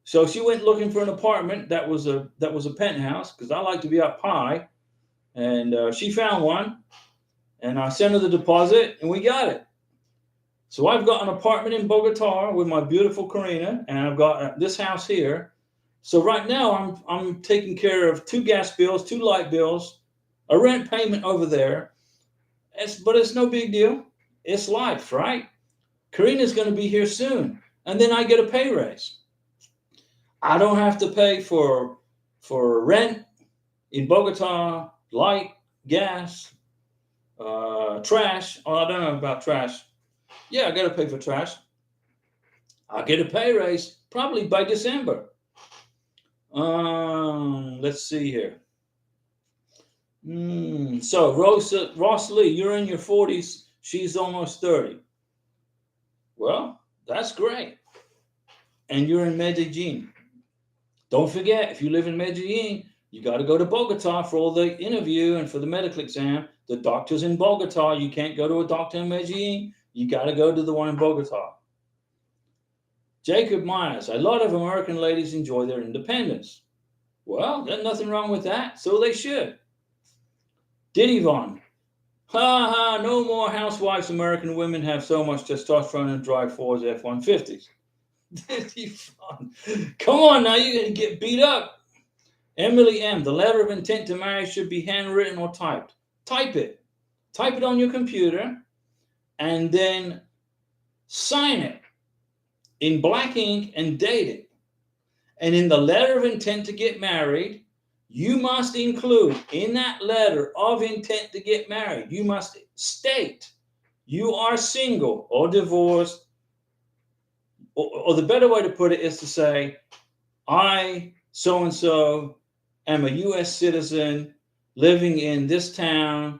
So she went looking for an apartment that was a penthouse because I like to be up high, and she found one, and I sent her the deposit, and we got it. So I've got an apartment in Bogota with my beautiful Karina, and I've got this house here. So right now I'm taking care of two gas bills, two light bills, a rent payment over there. But it's no big deal. It's life, right? Karina's going to be here soon, and then I get a pay raise. I don't have to pay for rent in Bogota, light, gas, trash. Oh, I don't know about trash. Yeah, I got to pay for trash. I'll get a pay raise probably by December. Let's see here. So Ross Lee, you're in your 40s. She's almost 30. Well, that's great. And you're in Medellin. Don't forget, if you live in Medellin, you got to go to Bogota for all the interview and for the medical exam. The doctor's in Bogota. You can't go to a doctor in Medellin. You got to go to the one in Bogota. Jacob Myers, a lot of American ladies enjoy their independence. Well, there's nothing wrong with that. So they should. Diddy Von, ha ha, no more housewives. American women have so much testosterone and drive Fords F-150s. Diddy Von, come on now, you're going to get beat up. Emily M., the letter of intent to marry should be handwritten or typed. Type it. Type it on your computer and then sign it in black ink and date it. And in the letter of intent to get married, you must include in that letter of intent to get married, you must state you are single or divorced, or the better way to put it is to say, I, so and so, am a U.S. citizen living in this town,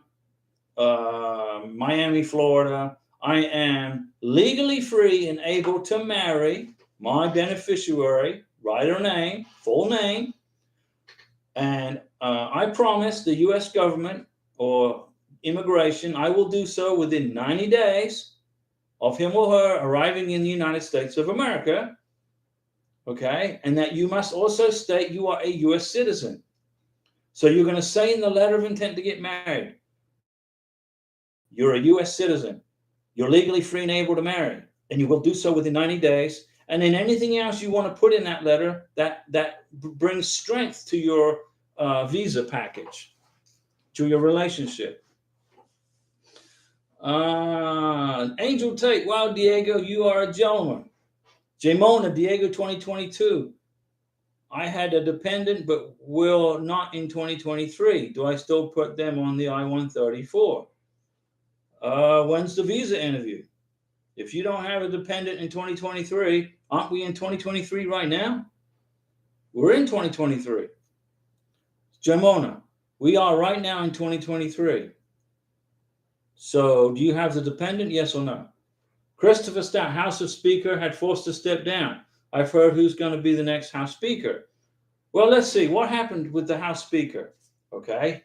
Miami, Florida. I am legally free and able to marry my beneficiary, write her name, full name, and I promise the U.S. government or immigration I will do so within 90 days of him or her arriving in the United States of America. Okay, and that you must also state you are a U.S. citizen. So you're going to say in the letter of intent to get married, you're a U.S. citizen, you're legally free and able to marry, and you will do so within 90 days. And then anything else you want to put in that letter that brings strength to your visa package, to your relationship. Angel Tate, wow, Diego, you are a gentleman. Jamona, Diego 2022. I had a dependent, but will not in 2023. Do I still put them on the I-134? When's the visa interview? If you don't have a dependent in 2023, aren't we in 2023 right now? We're in 2023. Jamona, we are right now in 2023. So do you have the dependent, yes or no? Christopher Stout, House of Speaker had forced to step down. I've heard who's going to be the next House Speaker. Well, let's see. What happened with the House Speaker? Okay.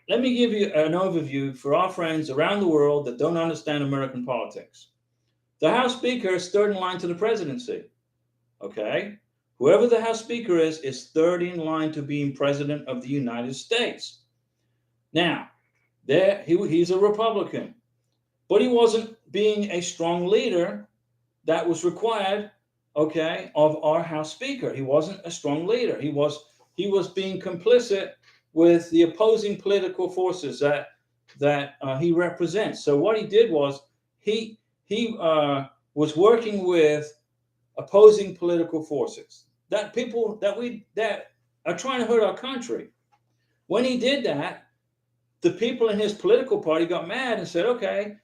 Let me give you an overview for our friends around the world that don't understand American politics. The House Speaker is third in line to the presidency. Okay. Whoever the House Speaker is third in line to being President of the United States. Now, he's a Republican, but he wasn't being a strong leader that was required, okay, of our House Speaker. He wasn't a strong leader. He was being complicit with the opposing political forces that he represents. So what he did was he was working with opposing political forces, that people that are trying to hurt our country. When he did that, the people in his political party got mad and said, okay,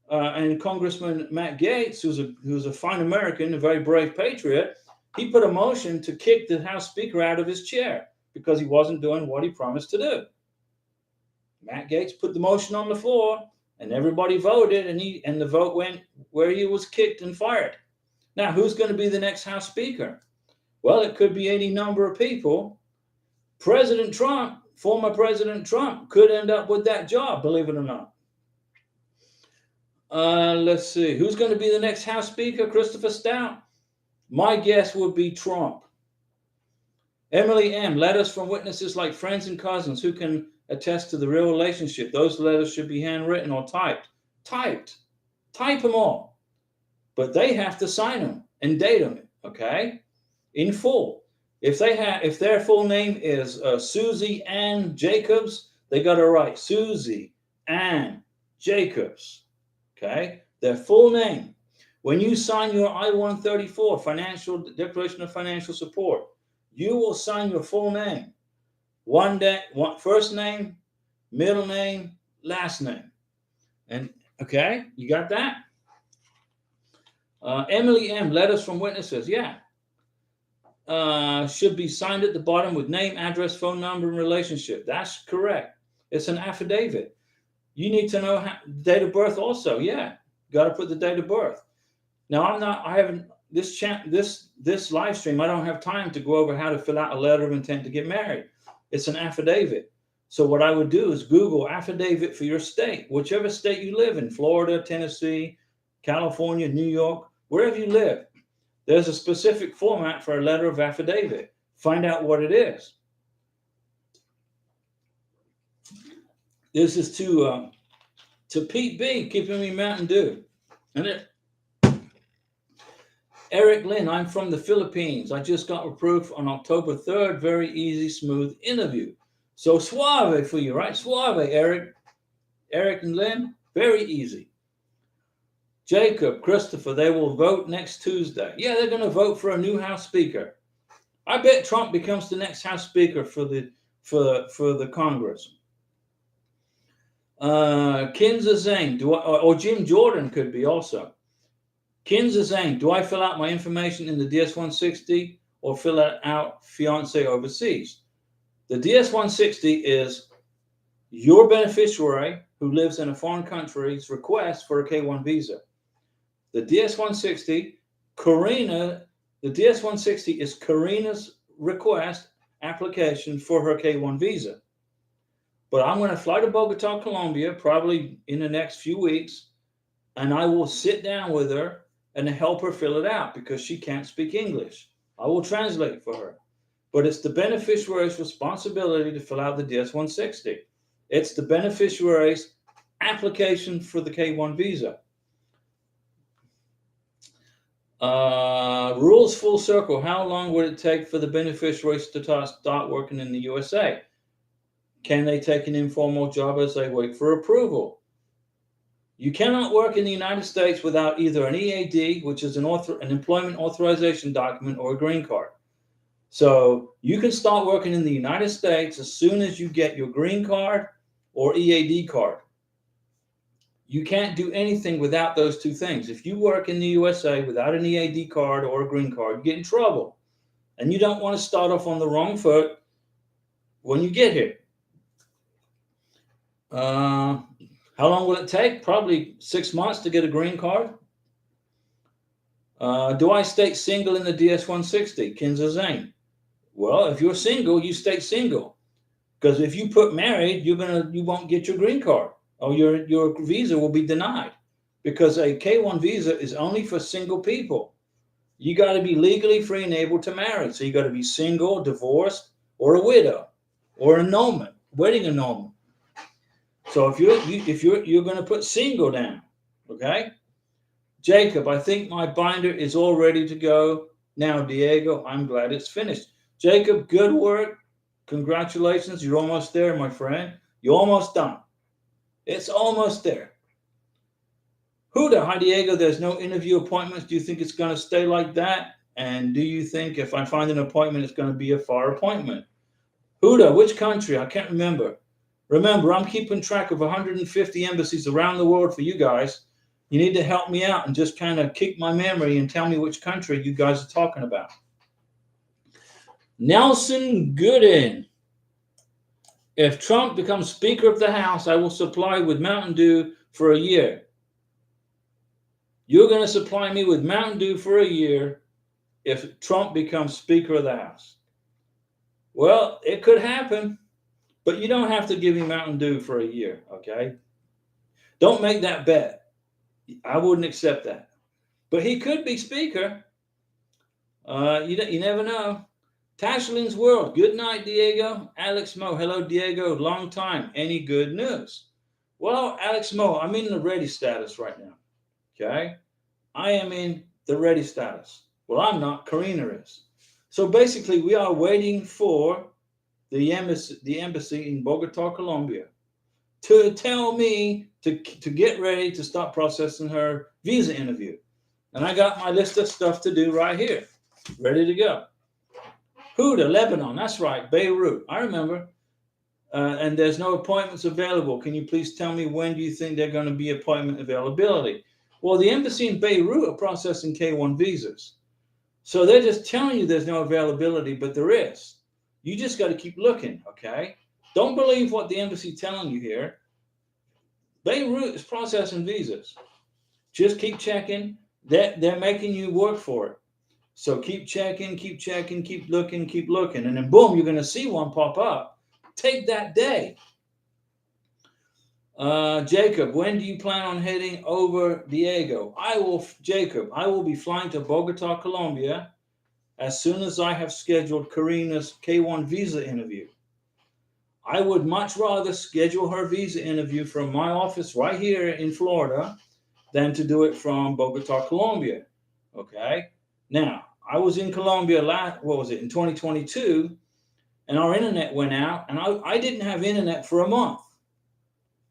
and Congressman Matt Gaetz, who's a fine American, a very brave patriot, he put a motion to kick the House Speaker out of his chair because he wasn't doing what he promised to do. Matt Gaetz put the motion on the floor, and everybody voted, and the vote went where he was kicked and fired. Now, who's going to be the next House Speaker? Well, it could be any number of people. President Trump former President Trump could end up with that job, believe it or not. Let's see. Who's going to be the next House Speaker? Christopher Stout? My guess would be Trump. Emily M. Letters from witnesses like friends and cousins who can attest to the real relationship. Those letters should be handwritten or typed. Typed. Type them all. But they have to sign them and date them, okay? In full. If their full name is Susie Ann Jacobs, they got to write Susie Ann Jacobs, okay? Their full name. When you sign your I-134 financial declaration of financial support, you will sign your full name. First name, middle name, last name. And okay, you got that? Emily M. Letters from witnesses. Yeah. Should be signed at the bottom with name, address, phone number, and relationship. That's correct. It's an affidavit. You need to know date of birth also. Yeah. Got to put the date of birth. Now, this live stream, I don't have time to go over how to fill out a letter of intent to get married. It's an affidavit. So what I would do is Google affidavit for your state, whichever state you live in, Florida, Tennessee, California, New York, wherever you live. There's a specific format for a letter of affidavit. Find out what it is. This is to Pete B, keeping me Mountain Dew. And Eric Lynn, I'm from the Philippines. I just got approved on October 3rd. Very easy, smooth interview. So suave for you, right? Suave, Eric. Eric and Lynn, very easy. Jacob, Christopher, they will vote next Tuesday. Yeah, they're going to vote for a new House Speaker. I bet Trump becomes the next House Speaker for the Congress. Kinza Zane, or Jim Jordan could be also. Kinza Zane, do I fill out my information in the DS-160 or fill it out fiance overseas? The DS-160 is your beneficiary who lives in a foreign country's request for a K-1 visa. The DS-160, the DS-160 is Karina's request application for her K-1 visa. But I'm going to fly to Bogota, Colombia, probably in the next few weeks, and I will sit down with her and help her fill it out because she can't speak English. I will translate for her. But it's the beneficiary's responsibility to fill out the DS-160. It's the beneficiary's application for the K-1 visa. Rules full circle. How long would it take for the beneficiaries to start working in the USA? Can they take an informal job as they wait for approval? You cannot work in the United States without either an EAD, which is an employment authorization document, or a green card. So you can start working in the United States as soon as you get your green card or EAD card. You can't do anything without those two things. If you work in the USA without an EAD card or a green card, you get in trouble. And you don't want to start off on the wrong foot when you get here. How long will it take? Probably 6 months to get a green card. Do I state single in the DS-160? Kinza Zane. Well, if you're single, you state single. Because if you put married, you won't get your green card, or your visa will be denied. Because a K-1 visa is only for single people. You got to be legally free and able to marry. So you got to be single, divorced, or a widow, or an annulment, wedding annulment. So if you're going to put single down, okay? Jacob, I think my binder is all ready to go now. Diego, I'm glad it's finished. Jacob, good work. Congratulations. You're almost there, my friend. You're almost done. It's almost there. Huda, hi, Diego. There's no interview appointments. Do you think it's going to stay like that? And do you think if I find an appointment, it's going to be a far appointment? Huda, which country? I can't remember. Remember, I'm keeping track of 150 embassies around the world for you guys. You need to help me out and just kind of kick my memory and tell me which country you guys are talking about. Nelson Gooden. If Trump becomes Speaker of the House, I will supply with Mountain Dew for a year. You're going to supply me with Mountain Dew for a year if Trump becomes Speaker of the House. Well, it could happen. But you don't have to give him Mountain Dew for a year, okay? Don't make that bet. I wouldn't accept that. But he could be speaker. You never know. Tashlin's World. Good night, Diego. Alex Mo. Hello, Diego. Long time. Any good news? Well, Alex Mo, I'm in the ready status right now. Okay? I am in the ready status. Well, I'm not. Karina is. So basically, we are waiting for the embassy in Bogota, Colombia, to tell me to get ready to start processing her visa interview. And I got my list of stuff to do right here, ready to go. Huda, Lebanon, that's right, Beirut, I remember. And there's no appointments available. Can you please tell me when do you think they're going to be appointment availability? Well, the embassy in Beirut are processing K1 visas. So they're just telling you there's no availability, but there is. You just got to keep looking, okay? Don't believe what the embassy telling you here. Beirut is processing visas. Just keep checking. They're making you work for it. So keep checking, keep looking. And then boom, you're going to see one pop up. Take that day. Jacob, when do you plan on heading over, Diego? I will be flying to Bogota, Colombia as soon as I have scheduled Karina's K1 visa interview. I would much rather schedule her visa interview from my office right here in Florida than to do it from Bogota, Colombia. Okay? Now, I was in Colombia in 2022, and our internet went out, and I didn't have internet for a month.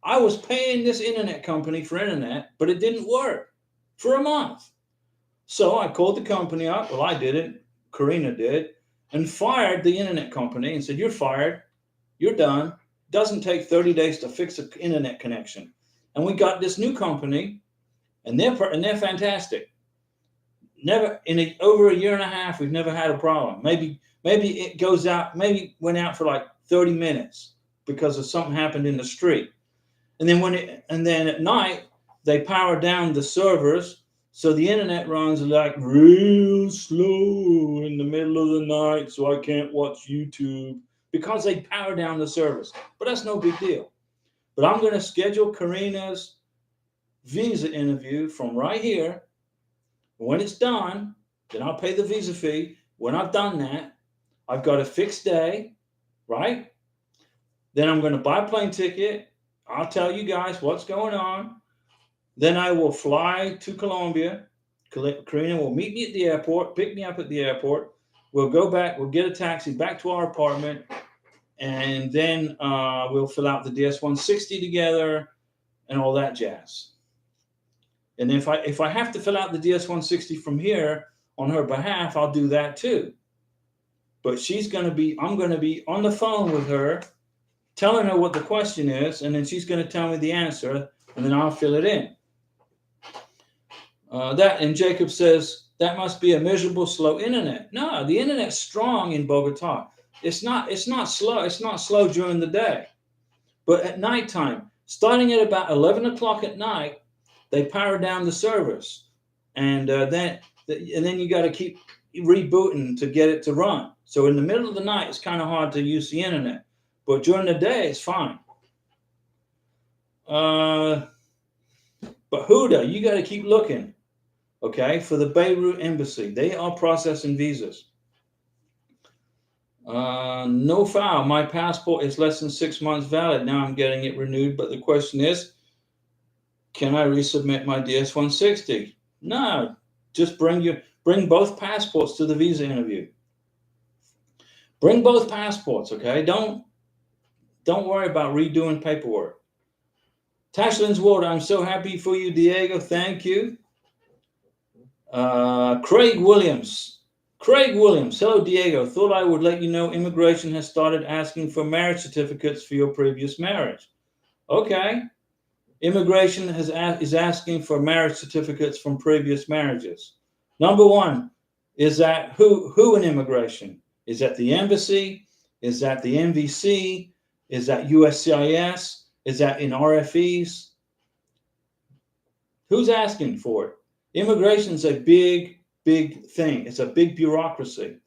I was paying this internet company for internet, but it didn't work for a month. So I called the company up. Well, I didn't. Karina did. And fired the internet company and said, you're fired. You're done. Doesn't take 30 days to fix an internet connection. And we got this new company, and they're fantastic. Never over a year and a half, we've never had a problem. Maybe it goes out. Maybe went out for like 30 minutes because of something happened in the street. And then at night they power down the servers, so the internet runs like real slow in the middle of the night, so I can't watch YouTube because they power down the servers. But that's no big deal. But I'm going to schedule Karina's visa interview from right here. When it's done, then I'll pay the visa fee. When I've done that, I've got a fixed day, right? Then I'm going to buy a plane ticket. I'll tell you guys what's going on. Then I will fly to Colombia. Karina will meet me at the airport, pick me up at the airport. We'll go back. We'll get a taxi back to our apartment. And then we'll fill out the DS-160 together and all that jazz. And if I have to fill out the DS-160 from here on her behalf, I'll do that too. But I'm going to be on the phone with her, telling her what the question is, and then she's going to tell me the answer, and then I'll fill it in. And Jacob says, that must be a miserable slow internet. No, the internet's strong in Bogota. It's not slow. It's not slow during the day. But at nighttime, starting at about 11 o'clock at night, they power down the servers. And then you got to keep rebooting to get it to run. So in the middle of the night, it's kind of hard to use the internet. But during the day, it's fine. But Huda, you got to keep looking, okay, for the Beirut embassy. They are processing visas. No foul. My passport is less than 6 months valid. Now I'm getting it renewed. But the question is, can I resubmit my DS-160? No, just bring both passports to the visa interview. Bring both passports, okay? Don't worry about redoing paperwork. Tashlin's World, I'm so happy for you, Diego. Thank you. Craig Williams. Hello, Diego. Thought I would let you know immigration has started asking for marriage certificates for your previous marriage. Okay. Immigration is asking for marriage certificates from previous marriages. Number one, is that who in immigration? Is that the embassy? Is that the MVC? Is that USCIS? Is that in RFEs? Who's asking for it? Immigration is a big thing. It's a big bureaucracy.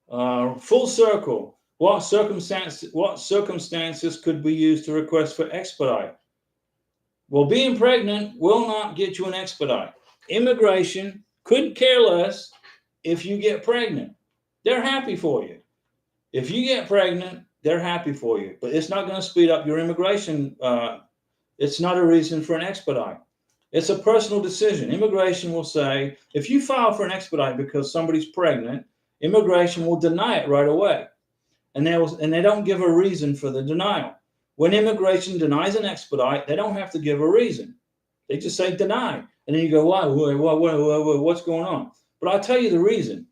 Full circle. What circumstances could we use to request for expedite? Well, being pregnant will not get you an expedite. Immigration couldn't care less if you get pregnant. They're happy for you. If you get pregnant, they're happy for you. But it's not going to speed up your immigration. It's not a reason for an expedite. It's a personal decision. Immigration will say, if you file for an expedite because somebody's pregnant, immigration will deny it right away. And they don't give a reason for the denial. When immigration denies an expedite, they don't have to give a reason. They just say deny. And then you go, why? What's going on? But I'll tell you the reason.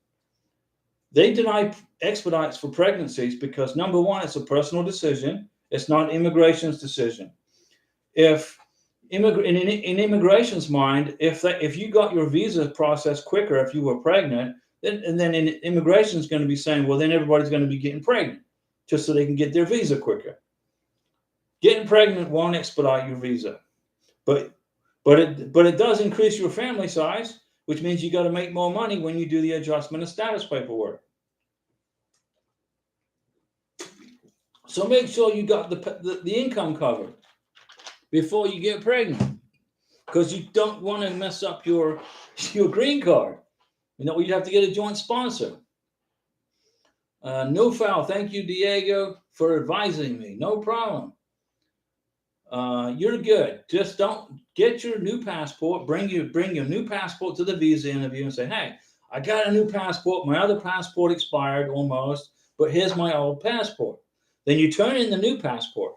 They deny expedites for pregnancies because, number one, it's a personal decision. It's not immigration's decision. If in immigration's mind, if you got your visa processed quicker if you were pregnant, then immigration is going to be saying, well, then everybody's going to be getting pregnant just so they can get their visa quicker. Getting pregnant won't expedite your visa, but it does increase your family size, which means you got to make more money when you do the adjustment of status paperwork. So make sure you got the income covered before you get pregnant, because you don't want to mess up your green card. You know, you'd have to get a joint sponsor. No foul. Thank you, Diego, for advising me. No problem. You're good. Just don't get your new passport. Bring your new passport to the visa interview and say, hey, I got a new passport. My other passport expired almost, but here's my old passport. Then you turn in the new passport.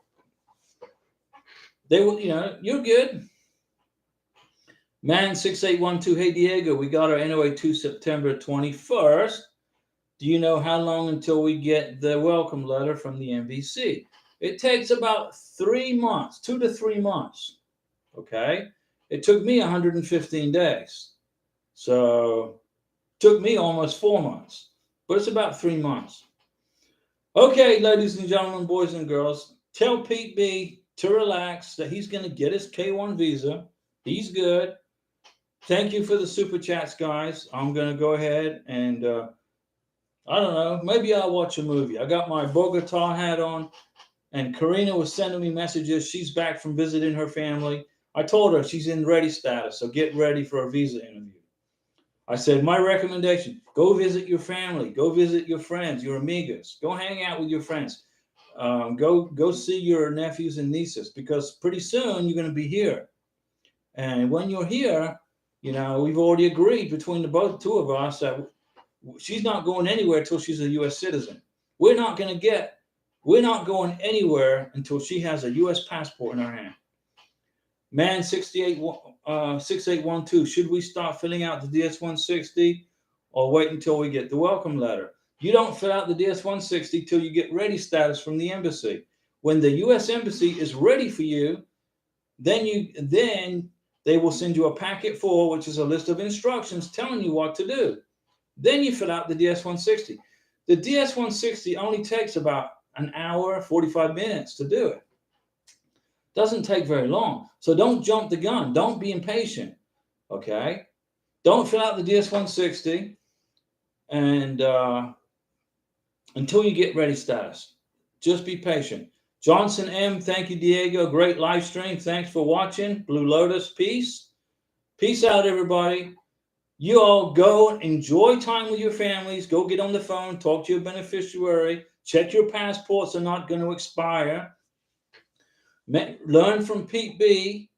They will, you're good. Man 6812, hey Diego, we got our NOA 2 September 21st. Do you know how long until we get the welcome letter from the NVC? It takes about 3 months, 2 to 3 months. Okay? It took me 115 days. So it took me almost 4 months, but it's about 3 months. Okay, ladies and gentlemen, boys and girls, tell Pete B to relax, that he's going to get his K1 visa. He's good. Thank you for the super chats, guys. I'm going to go ahead and, I don't know, maybe I'll watch a movie. I got my Bogota hat on, and Karina was sending me messages. She's back from visiting her family. I told her she's in ready status, so get ready for a visa interview. I said, my recommendation, go visit your family. Go visit your friends, your amigas. Go hang out with your friends. Go see your nephews and nieces, because pretty soon you're going to be here. And when you're here, we've already agreed between the two of us that she's not going anywhere till she's a U.S. citizen. We're not going anywhere until she has a U.S. passport in her hand. Man 6812, should we start filling out the DS-160 or wait until we get the welcome letter? You don't fill out the DS-160 till you get ready status from the embassy. When the U.S. embassy is ready for you, then they will send you a packet 4, which is a list of instructions telling you what to do. Then you fill out the DS-160. The DS-160 only takes about an hour, 45 minutes to do it. Doesn't take very long. So don't jump the gun. Don't be impatient. Okay? Don't fill out the DS-160 and until you get ready status. Just be patient. Johnson M, thank you, Diego. Great live stream. Thanks for watching. Blue Lotus, peace. Peace out, everybody. You all go enjoy time with your families. Go get on the phone. Talk to your beneficiary. Check your passports are not going to expire. Learn from Pete B.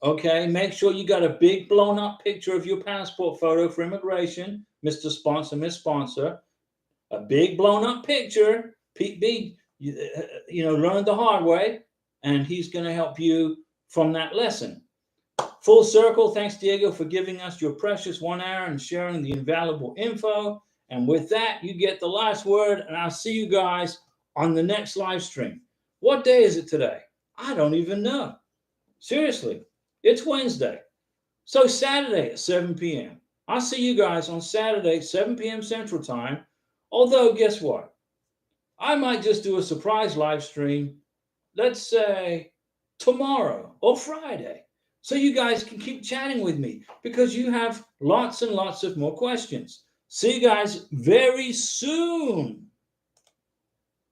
Okay, make sure you got a big blown up picture of your passport photo for immigration, Mr. Sponsor, Miss Sponsor. A big blown up picture. Pete B, learned the hard way, and he's going to help you from that lesson. Full circle. Thanks, Diego, for giving us your precious 1 hour and sharing the invaluable info. And with that, you get the last word, and I'll see you guys on the next live stream. What day is it today? I don't even know. Seriously, it's Wednesday. So Saturday at 7 p.m. I'll see you guys on Saturday, 7 p.m. Central Time. Although, guess what? I might just do a surprise live stream, let's say tomorrow or Friday, so you guys can keep chatting with me, because you have lots and lots of more questions. See you guys very soon.